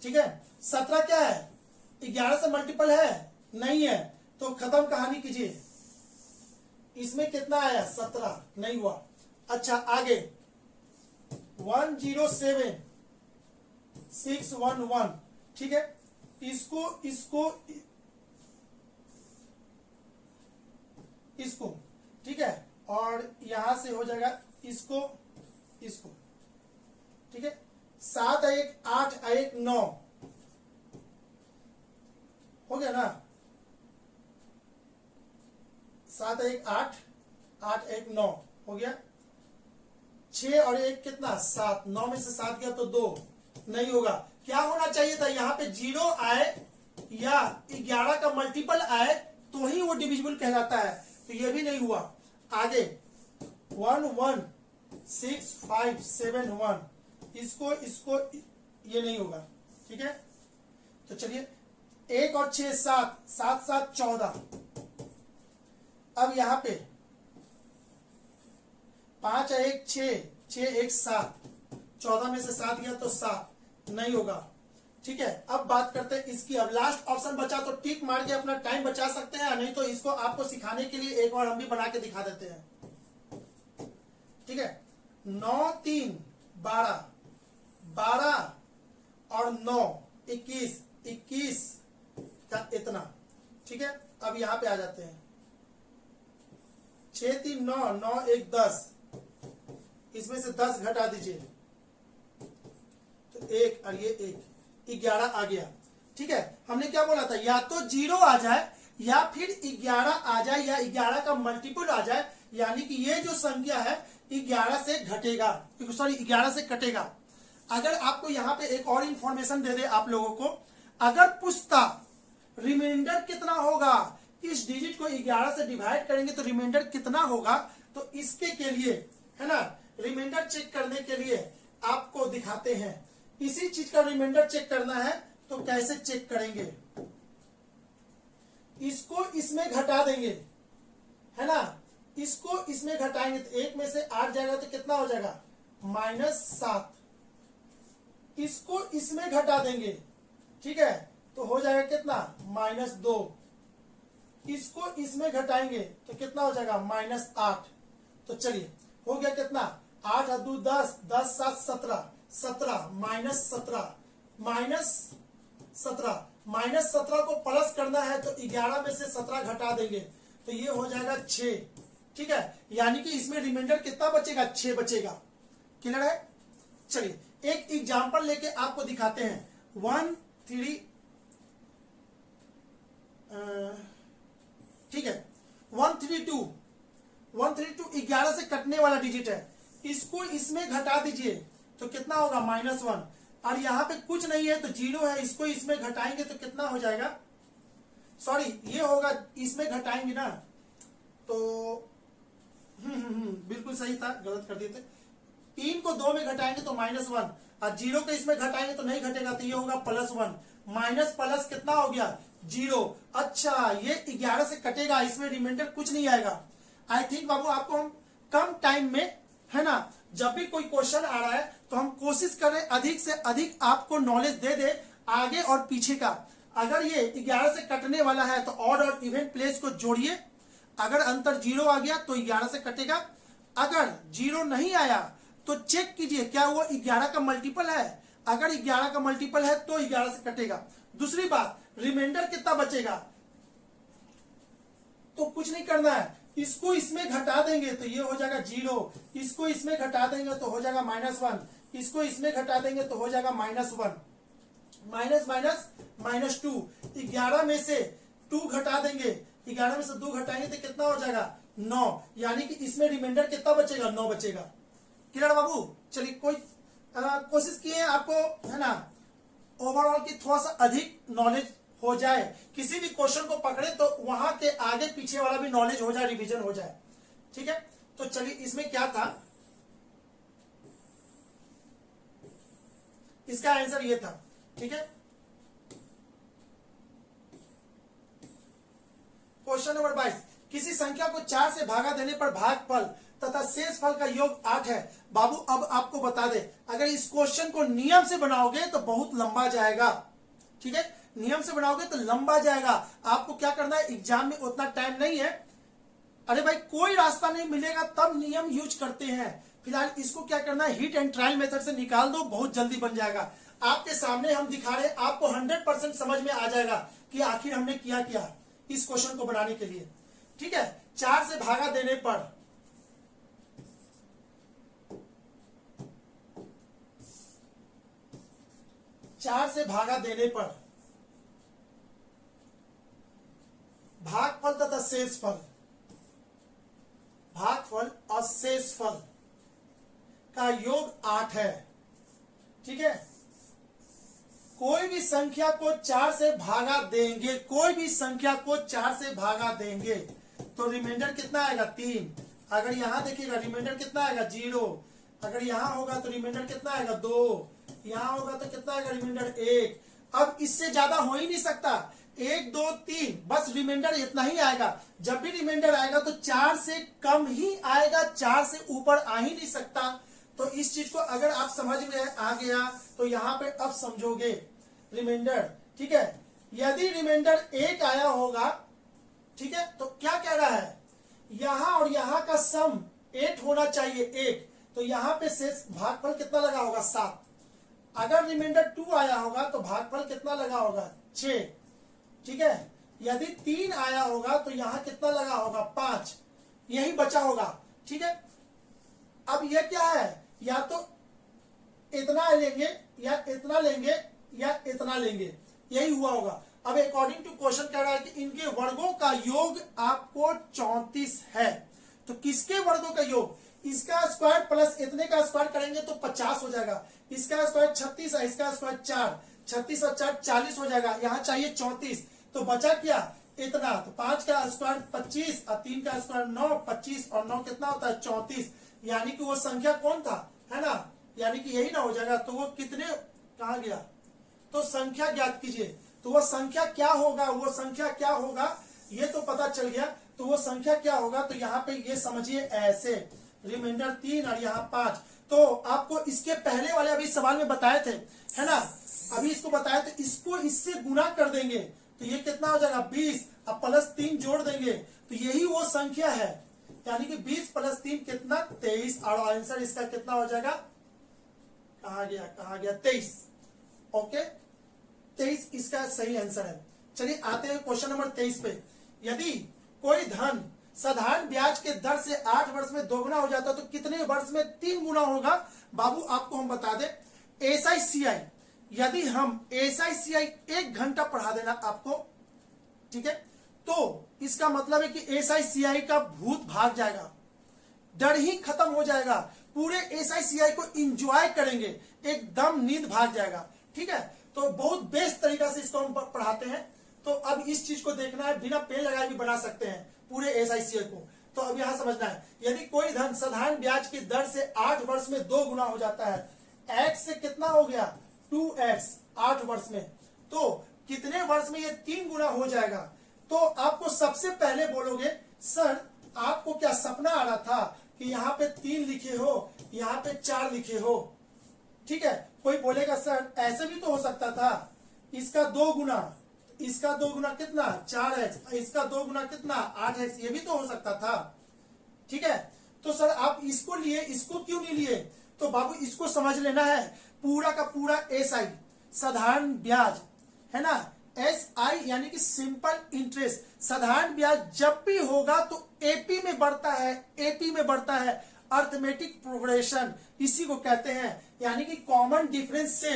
ठीक है, 17 क्या है? 11 से मल्टीपल है? नहीं है, तो खत्म कहानी कीजिए। इसमें कितना आया? 17 नहीं हुआ। अच्छा आगे 107 611। ठीक है, इसको ठीक है, और यहां से हो जाएगा इसको। ठीक है, 7 1 8 1 9 हो गया ना। 7 1 8 8 1 9 हो गया। 6 और 1 कितना? 7। 9 में से 7 गया तो 2 नहीं होगा। क्या होना चाहिए था? यहाँ पे 0 आए या 11 का मल्टीपल आए तो ही वो डिविजिबल कहलाता है, तो ये भी नहीं हुआ। आगे 1 1 6 5 7 1 इसको ये नहीं होगा। ठीक है, तो चलिए 1 और 6 7 7 7 14। अब यहां पे 5 1 6 6 1 7 14 में से 7 गया तो 7 नहीं होगा। ठीक है, अब बात करते हैं इसकी। अब लास्ट ऑप्शन बचा तो टिक मार के अपना टाइम बचा सकते हैं, नहीं तो इसको आपको सिखाने के लिए एक बार हम भी बना के दिखा देते हैं। ठीक है, 9 3 12 12 और 9 21 का इतना। ठीक है, अब यहां पे आ जाते हैं। 6 3 9 9 1 10, इसमें से 10 घटा दीजिए तो 1 और ये 1 11 आ गया। ठीक है, हमने क्या बोला था? या तो 0 आ जाए या फिर 11 आ जाए या 11 का मल्टीपल आ जाए, यानी कि ये जो संख्या है 11 से घटेगा, सॉरी 11 से कटेगा। अगर आपको यहाँ पे एक और इंफॉर्मेशन दे दे आप लोगों को, अगर पूछता रिमाइंडर कितना होगा, इस डिजिट को 11 से डिवाइड करेंगे तो रिमाइंडर कितना होगा, तो इसके के लिए है ना, रिमाइंडर चेक करने के लिए आपको दिखाते हैं। इसी चीज का रिमाइंडर चेक करना है तो कैसे चेक करेंगे? इसको इसमें घटा देंगे, है ना, इसको इसमें घटाएंगे तो 1 में से 8 जाएगा तो कितना हो जाएगा? -7। इसको इसमें घटा देंगे, ठीक है, तो हो जाएगा कितना? -2। इसको इसमें घटाएंगे तो कितना हो जाएगा? -8। तो चलिए हो गया कितना? 8 और 2 10 10 7 17 17 -17 को प्लस करना है तो 11 में से 17 घटा देंगे तो ये हो जाएगा 6। ठीक है, यानी कि इसमें रिमाइंडर कितना बचेगा? 6 बचेगा। क्लियर है? चलिए एक एग्जांपल लेके आपको दिखाते हैं। 1 3 ठीक है, 132 11 से कटने वाला डिजिट है, इसको इसमें घटा दीजिए तो कितना होगा? -1। और यहाँ पे कुछ नहीं है तो 0 है, इसको इसमें घटाएंगे तो कितना हो जाएगा? सॉरी ये होगा, इसमें घटाएंगे ना तो बिल्कुल सही था, गलत कर दिए थे। 3 को 2 में घटाएंगे तो -1, और 0 को इसमें घटाएंगे तो नहीं घटेगा तो ये होगा +1। माइनस प्लस कितना हो गया? जीरो। अच्छा, ये 11 से कटेगा, इसमें रिमाइंडर कुछ नहीं आएगा। आई थिंक बाबू आपको हम कम टाइम में, है ना, जब भी कोई क्वेश्चन आ रहा है तो हम कोशिश करें अधिक से अधिक आपको नॉलेज दे दे आगे और पीछे का। अगर ये 11 से कटने वाला है तो ऑड और इवन प्लेस को जोड़िए, अगर अंतर जीरो आ गया तो 11 से कटेगा, अगर जीरो नहीं आया तो चेक कीजिए क्या वो 11 का मल्टीपल है, अगर 11 का मल्टीपल है तो 11 से कटेगा। दूसरी बात, रिमाइंडर कितना बचेगा, तो कुछ नहीं करना है, इसको इसमें घटा देंगे तो ये हो जाएगा जीरो, इसको इसमें घटा देंगे तो हो जाएगा -1, इसको इसमें घटा देंगे तो हो जाएगा -1, माइनस माइनस -2, 11 में से 2 घटा देंगे, 11 में से 2 घटाएंगे तो कितना हो जाएगा 9, यानी कि इसमें रिमाइंडर कितना बचेगा 9 बचेगा। क्लियर बाबू? चलिए कोई कोशिश किए आपको, है ना, ओवरऑल की थोड़ा सा अधिक नॉलेज हो जाए, किसी भी क्वेश्चन को पकड़े तो वहां के आगे पीछे वाला भी नॉलेज हो जाए, रिवीजन हो जाए। ठीक है, तो चलिए इसमें क्या था, इसका आंसर ये था। ठीक है, क्वेश्चन नंबर 22, किसी संख्या को 4 से भागा देने पर भागफल तथा शेष फल का योग 8 है। बाबू अब आपको बता दे, अगर इस क्वेश्चन को नियम से बनाओगे तो बहुत लंबा जाएगा। ठीक है, नियम से बनाओगे तो लंबा जाएगा, आपको क्या करना है, एग्जाम में उतना टाइम नहीं है, अरे भाई कोई रास्ता नहीं मिलेगा तब नियम यूज करते हैं। फिलहाल इसको क्या करना है, हिट एंड ट्रायल मेथड से निकाल दो, बहुत जल्दी बन जाएगा। आपके सामने हम दिखा रहे हैं, आपको 100% समझ में आ जाएगा कि आखिर हमने किया क्या इस क्वेश्चन को बनाने के लिए। ठीक है, 4 से भागा देने पर, भागफल तथा शेष फल, भागफल और शेष फल का योग 8 है। ठीक है, कोई भी संख्या को 4 से भागा देंगे, कोई भी संख्या को 4 से भागा देंगे तो रिमाइंडर कितना आएगा 3, अगर यहां देखिएगा रिमाइंडर कितना आएगा 0, अगर यहां होगा तो रिमाइंडर कितना आएगा 2, यहां होगा तो कितना आएगा रिमाइंडर 1। अब इससे ज्यादा हो ही नहीं सकता, 1 2 3 बस रिमाइंडर इतना ही आएगा। जब भी रिमाइंडर आएगा तो 4 से कम ही आएगा, 4 से ऊपर आ ही नहीं सकता। तो इस चीज को अगर आप समझ में आ गया तो यहाँ पे अब समझोगे रिमाइंडर। ठीक है, यदि रिमाइंडर 1 आया होगा, ठीक है, तो क्या कह रहा है, यहां और यहां का सम 8 होना चाहिए 1, तो यहां पे शेष भागफल कितना लगा होगा 7। अगर रिमाइंडर 2 आया होगा तो भागफल कितना लगा होगा 6। ठीक है, यदि 3 आया होगा तो यहां कितना लगा होगा 5, यही बचा होगा। ठीक है, अब यह क्या है, या तो इतना लेंगे या इतना लेंगे या इतना लेंगे, यही हुआ होगा। अब अकॉर्डिंग टू क्वेश्चन कह रहा है कि इनके वर्गों का योग आपको 34 है, तो किसके वर्गों का योग, इसका स्क्वायर प्लस इतने का स्क्वायर करेंगे तो 50 हो जाएगा, इसका स्क्वायर 36 है, इसका स्क्वायर 4, 36 और 4 40 हो जाएगा, यहाँ चाहिए 34, तो बचा क्या इतना, तो 5 का स्क्वायर 25 और 3 का स्क्वायर 9, 25 और 9 कितना होता है 34, यानी कि वो संख्या कौन था, है ना, यानी कि यही ना हो जाएगा। तो वो कितने, कहा गया, तो संख्या ज्ञात कीजिए, तो वो संख्या क्या होगा, वो संख्या क्या होगा ये तो पता चल गया, तो वो संख्या क्या होगा, तो यहाँ पे ये समझिए ऐसे, रिमाइंडर 3 और यहाँ 5। तो आपको इसके पहले वाले अभी सवाल में बताए थे, है ना, अभी इसको बताया, तो इसको इससे गुना कर देंगे तो ये कितना हो जाएगा 20, अब +3 जोड़ देंगे तो यही वो संख्या है, यानी कि 20 + 3 कितना 23, और आंसर इसका कितना हो जाएगा, कहा गया 23। ओके, 23 इसका सही आंसर है। चलिए आते हैं क्वेश्चन नंबर 23 पे। यदि कोई धन साधारण ब्याज के दर से 8 वर्ष में 2 गुना हो जाता तो कितने वर्ष में 3 गुना होगा। बाबू आपको हम बता दें, SICI, यदि हम SICI 1 घंटा पढ़ा देना आपको, ठीक है, तो इसका मतलब है कि SICI का भूत भाग जाएगा, डर ही खत्म हो जाएगा, पूरे SICI को एंजॉय करेंगे, एकदम नींद भाग जाएगा। ठीक है, तो बहुत बेस्ट तरीका से इसको हम पढ़ाते हैं। तो अब इस चीज को देखना है, बिना पेन लगाए भी बना सकते हैं पूरे SICI को। तो अब यहां समझना है, यदि कोई धन साधारण ब्याज की दर से 8 वर्ष में 2 गुना हो जाता है, x से कितना हो गया 2x 8 वर्ष में, तो कितने वर्ष में ये 3 गुना हो जाएगा? तो आपको सबसे पहले बोलोगे सर आपको क्या सपना आ रहा था कि यहाँ पे 3 लिखे हो, यहाँ पे 4 लिखे हो, ठीक है। कोई बोलेगा सर ऐसे भी तो हो सकता था, इसका 2 गुना, इसका 2 गुना कितना 4x, इसका 2 गुना कितना 8x, ये भी तो हो सकता था, ठीक है। तो सर आप इसको लिए, इसको क्यों नहीं लिए? तो बाबू इसको समझ लेना है, पूरा का पूरा SI साधारण ब्याज है ना, SI यानी कि सिंपल इंटरेस्ट, साधारण ब्याज जब भी होगा तो AP में बढ़ता है, AP में बढ़ता है, अर्थमेटिक प्रोग्रेशन इसी को कहते हैं। यानी कि कॉमन डिफरेंस से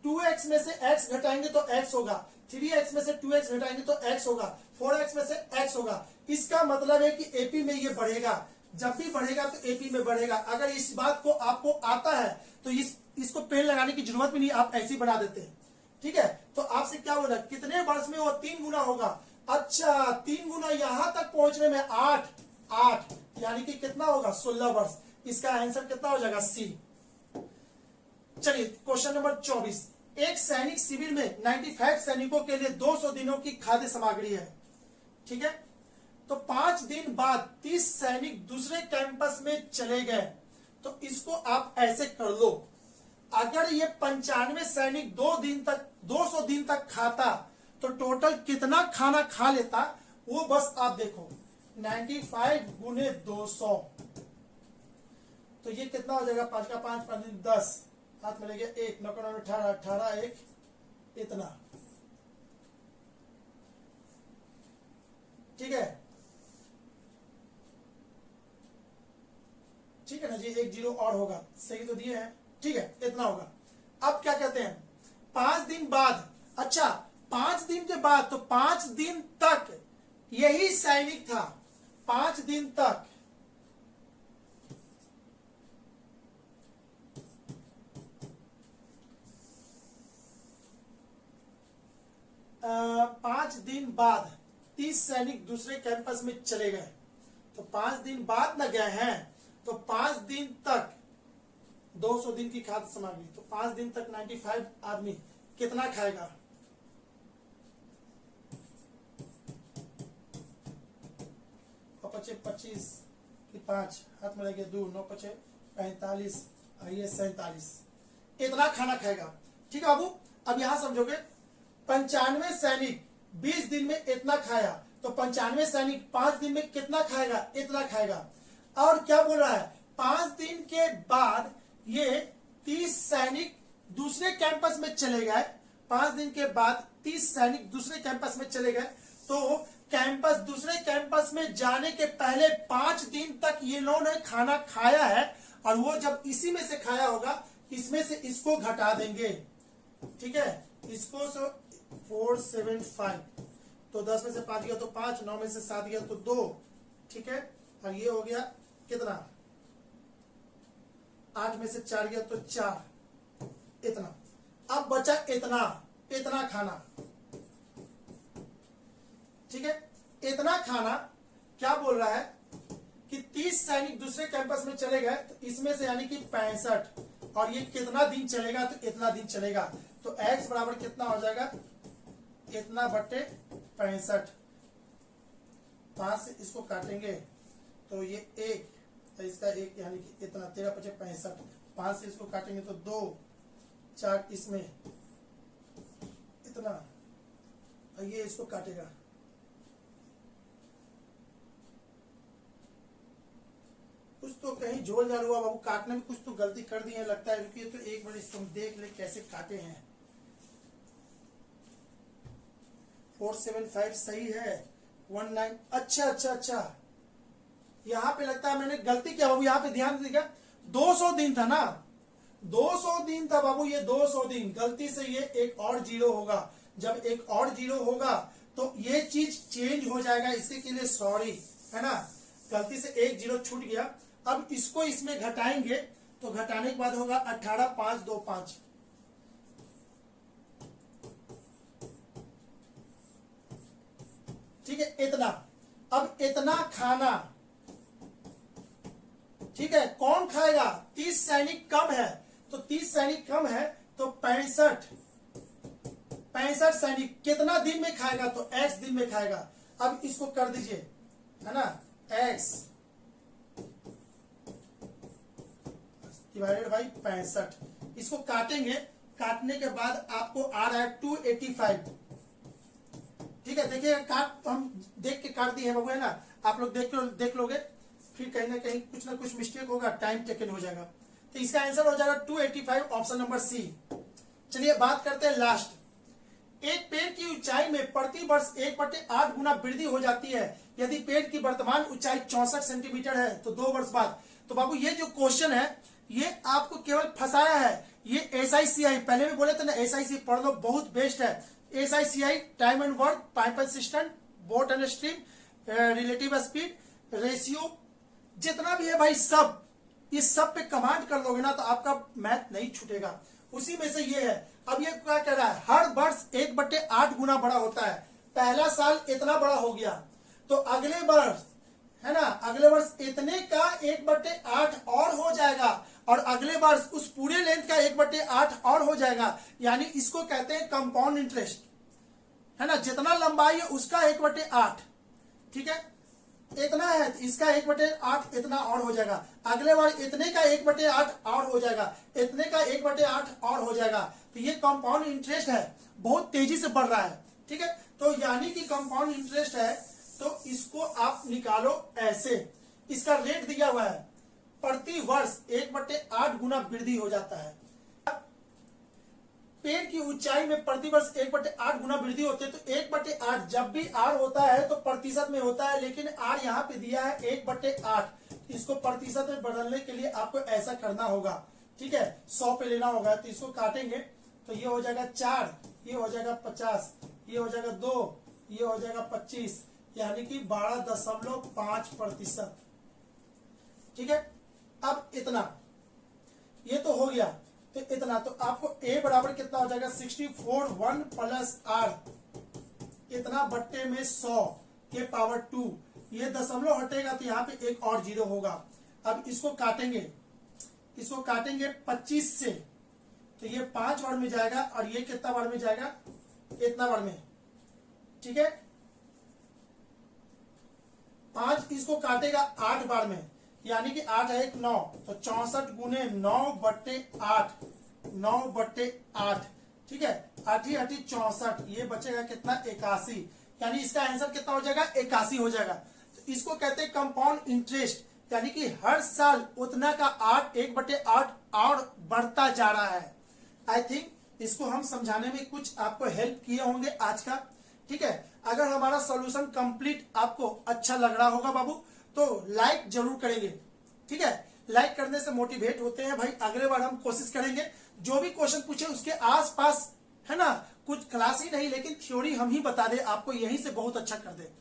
2x में से x घटाएंगे तो x होगा, 3x में से 2x घटाएंगे तो x होगा, 4x में से x होगा। इसका मतलब है कि AP में ये बढ़ेगा, जब भी बढ़ेगा तो AP में बढ़ेगा। अगर इस बात को आपको आता है तो इसको पेन लगाने की जरूरत भी नहीं, आप ऐसे ही बना देते हैं, ठीक है। तो आपसे क्या बोला कितने वर्ष में वो 3 गुना होगा? अच्छा 3 गुना यहां तक पहुंचने में 8 यानी कि कितना होगा 16 वर्ष। इसका आंसर कितना हो जाएगा C। चलिए क्वेश्चन नंबर 24, एक सैनिक शिविर में 95 सैनिकों के लिए 200 दिनों की खाद्य सामग्री है, ठीक है। तो 5 दिन बाद 30 सैनिक दूसरे कैंपस में चले गए, तो इसको आप ऐसे कर लो, अगर ये 95 सैनिक 200 दिन तक खाता तो टोटल कितना खाना खा लेता, वो बस आप देखो 95 गुने 200, तो ये कितना हो जाएगा 5 का 5 5 10, हाथ में लेंगे 1 9 9 18 18 1 इतना, ठीक है, ठीक है ना जी। 1 0 और होगा, सही तो दिए हैं, ठीक है, इतना होगा। अब क्या कहते हैं 5 दिन बाद, अच्छा 5 दिन के बाद, तो 5 दिन तक यही सैनिक था, 5 दिन तक, पांच दिन बाद 30 सैनिक दूसरे कैंपस में चले गए, तो 5 दिन बाद न गए हैं, तो 5 दिन तक 200 दिन की खाद्य सामग्री, तो 5 दिन तक 95 आदमी कितना खाएगा? और 25 25 की 5 हाथ में लगे 2 9 5 45 ये 47, इतना खाना खाएगा, ठीक है बाबू। अब यहां समझोगे 95 सैनिक 20 दिन में इतना खाया, तो 95 सैनिक 5 दिन में कितना खाएगा? इतना खाएगा। और क्या बोल रहा है 5 दिन के बाद ये 30 सैनिक दूसरे कैंपस में चले गए, 5 दिन के बाद 30 सैनिक दूसरे कैंपस में चले गए, तो कैंपस दूसरे कैंपस में जाने के पहले 5 दिन तक ये लोगों ने खाना खाया है, और वो जब इसी में से खाया होगा, इसमें से इसको घटा देंगे, ठीक है, इसको 475, तो 10 में से 5 गया तो 5, 9 में से 7 गया तो 2, ठीक है, और ये हो गया कितना 8 में से 4 गया तो 4, इतना। अब बचा इतना खाना, ठीक है, इतना खाना क्या बोल रहा है कि 30 सैनिक दूसरे कैंपस में चले गए, तो इसमें से यानी कि 65, और ये कितना दिन चलेगा? तो इतना दिन चलेगा, तो x बराबर कितना हो जाएगा? इतना बटे 65, 5 से इसको काटेंगे तो ये 1, इसका 1 यानी कि इतना 13 5 65, 5 से इसको काटेंगे तो 2 4 इसमें इतना, और ये इसको काटेगा, कुछ तो कहीं झोल झाल हुआ बाबू, काटने में कुछ तो गलती कर दी है लगता है, क्योंकि तो एक मिनट इसको देख ले कैसे काटे हैं। 475 सही है, 19, अच्छा, यहाँ पे लगता है मैंने गलती किया बाबू, यहाँ पे ध्यान दीजिएगा, 200 दिन था ना, 200 दिन था बाबू, ये 200 दिन, गलती से ये एक और जीरो होगा, जब एक और जीरो होगा तो ये चीज चेंज हो जाएगा, इसके के लिए सॉरी, है ना, गलती से एक जीरो छूट गया। अब इसको इसमें घटाएंगे, तो घटाने के बाद होगा 18 5 2 5, ठीक है, इतना। अब इतना खाना, ठीक है, कौन खाएगा? 30 सैनिक कम है, तो 30 सैनिक कम है तो 65, 65 सैनिक कितना दिन में खाएगा, तो x दिन में खाएगा। अब इसको कर दीजिए, है ना, x डिवाइडेड बाई 65, इसको काटेंगे, काटने के बाद आपको आ रहा है 285। ठीक है, देखिए काट हम देख के काट दिए हैं बाबू, है ना, आप लोग देख लोगे, फिर कहीं ना कहीं कुछ ना कुछ मिस्टेक होगा, टाइम टेकन हो जाएगा। तो इसका आंसर हो जाएगा 285, ऑप्शन नंबर सी। चलिए बात करते हैं लास्ट। एक पेड़ की ऊंचाई में प्रति वर्ष 1/8 गुना वृद्धि हो जाती है यदि पेड़ की वर्तमान ऊंचाई 64 सेंटीमीटर है तो 2 वर्ष बाद। तो बाबू ये जो क्वेश्चन है ये आपको केवल फंसाया है। ये SICI पहले भी बोले थे ना, SICI पढ़ लो, बहुत बेस्ट है। SICI time and work, pipe and system, boat and stream, relative speed, ratio, जितना भी है भाई सब, इस सब पे कमांड कर लोगे ना तो आपका मैथ नहीं छूटेगा। उसी में से ये है। अब ये क्या कह रहा है, हर वर्ष 1/8 गुना बड़ा होता है। पहला साल इतना बड़ा हो गया तो अगले वर्ष, है ना, अगले वर्ष इतने का 1/8 और हो जाएगा, और अगले वर्ष उस पूरे लेंथ का 1/8 और हो जाएगा। यानी इसको कहते हैं कंपाउंड इंटरेस्ट, है ना, जितना लंबाई है उसका 1/8। ठीक है, इतना है तो इसका 1/8 इतना और हो जाएगा, अगले बार इतने का 1/8 और हो जाएगा, इतने का 1/8 और हो जाएगा। तो ये कंपाउंड इंटरेस्ट है, बहुत तेजी से बढ़ रहा है। ठीक है, तो यानी कि कंपाउंड इंटरेस्ट है तो इसको आप निकालो ऐसे, इसका रेट दिया हुआ है, प्रति वर्ष 1/8 गुना वृद्धि हो जाता है। पेड़ की ऊंचाई में प्रति वर्ष 1/8 गुना वृद्धि होती है। तो 1/8 जब भी r होता है तो प्रतिशत में होता है, लेकिन r यहाँ पे दिया है 1/8। इसको प्रतिशत में बदलने के लिए आपको ऐसा करना होगा। ठीक है, 100 पे लेना होगा। तो इसको काटेंगे तो ये हो जाएगा 4, ये हो जाएगा 50, ये हो जाएगा 2, ये हो जाएगा 25, यानी कि 12.5%। ठीक है, अब इतना ये तो हो गया, तो इतना, तो आपको a बराबर कितना हो जाएगा 64 1 प्लस r, इतना बट्टे में 100 के पावर 2, ये दशमलव हटेगा तो यहाँ पे एक और 0 होगा। अब इसको काटेंगे, इसको काटेंगे 25 से, तो ये 5 बार में जाएगा, और ये कितना बार में जाएगा, इतना बार में। ठीक है, 5 इसको काटेगा 8 बार में, यानी कि 8 है 1 9, तो 64 गुने 9/8, 9/8। ठीक है, 8 8 64, ये बचेगा कितना 81, यानी इसका आंसर कितना हो जाएगा 81 हो जाएगा। तो इसको कहते हैं कंपाउंड इंटरेस्ट, यानी कि हर साल उतना का 1/8 और बढ़ता जा रहा है। आई थिंक इसको हम समझाने में कुछ आपको हेल्प किए होंगे आज का। ठीक है, अगर हमारा सॉल्यूशन कंप्लीट आपको अच्छा लग रहा होगा बाबू तो लाइक जरूर करेंगे। ठीक है, लाइक करने से मोटिवेट होते हैं भाई, अगले बार हम कोशिश करेंगे जो भी क्वेश्चन पूछे उसके आसपास, है ना, कुछ क्लास ही नहीं लेकिन थ्योरी हम ही बता दे, आपको यहीं से बहुत अच्छा कर दे,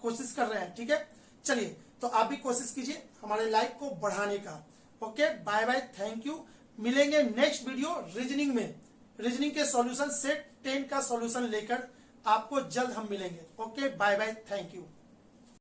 कोशिश कर रहे हैं। ठीक है, चलिए तो आप भी कोशिश कीजिए हमारे लाइक को बढ़ाने का। Okay, bye bye, thank you. मिलेंगे नेक्स्ट वीडियो रीजनिंग में, रीजनिंग के सॉल्यूशन सेट 10 का सॉल्यूशन लेकर आपको जल्द हम मिलेंगे। Okay, bye bye, thank you.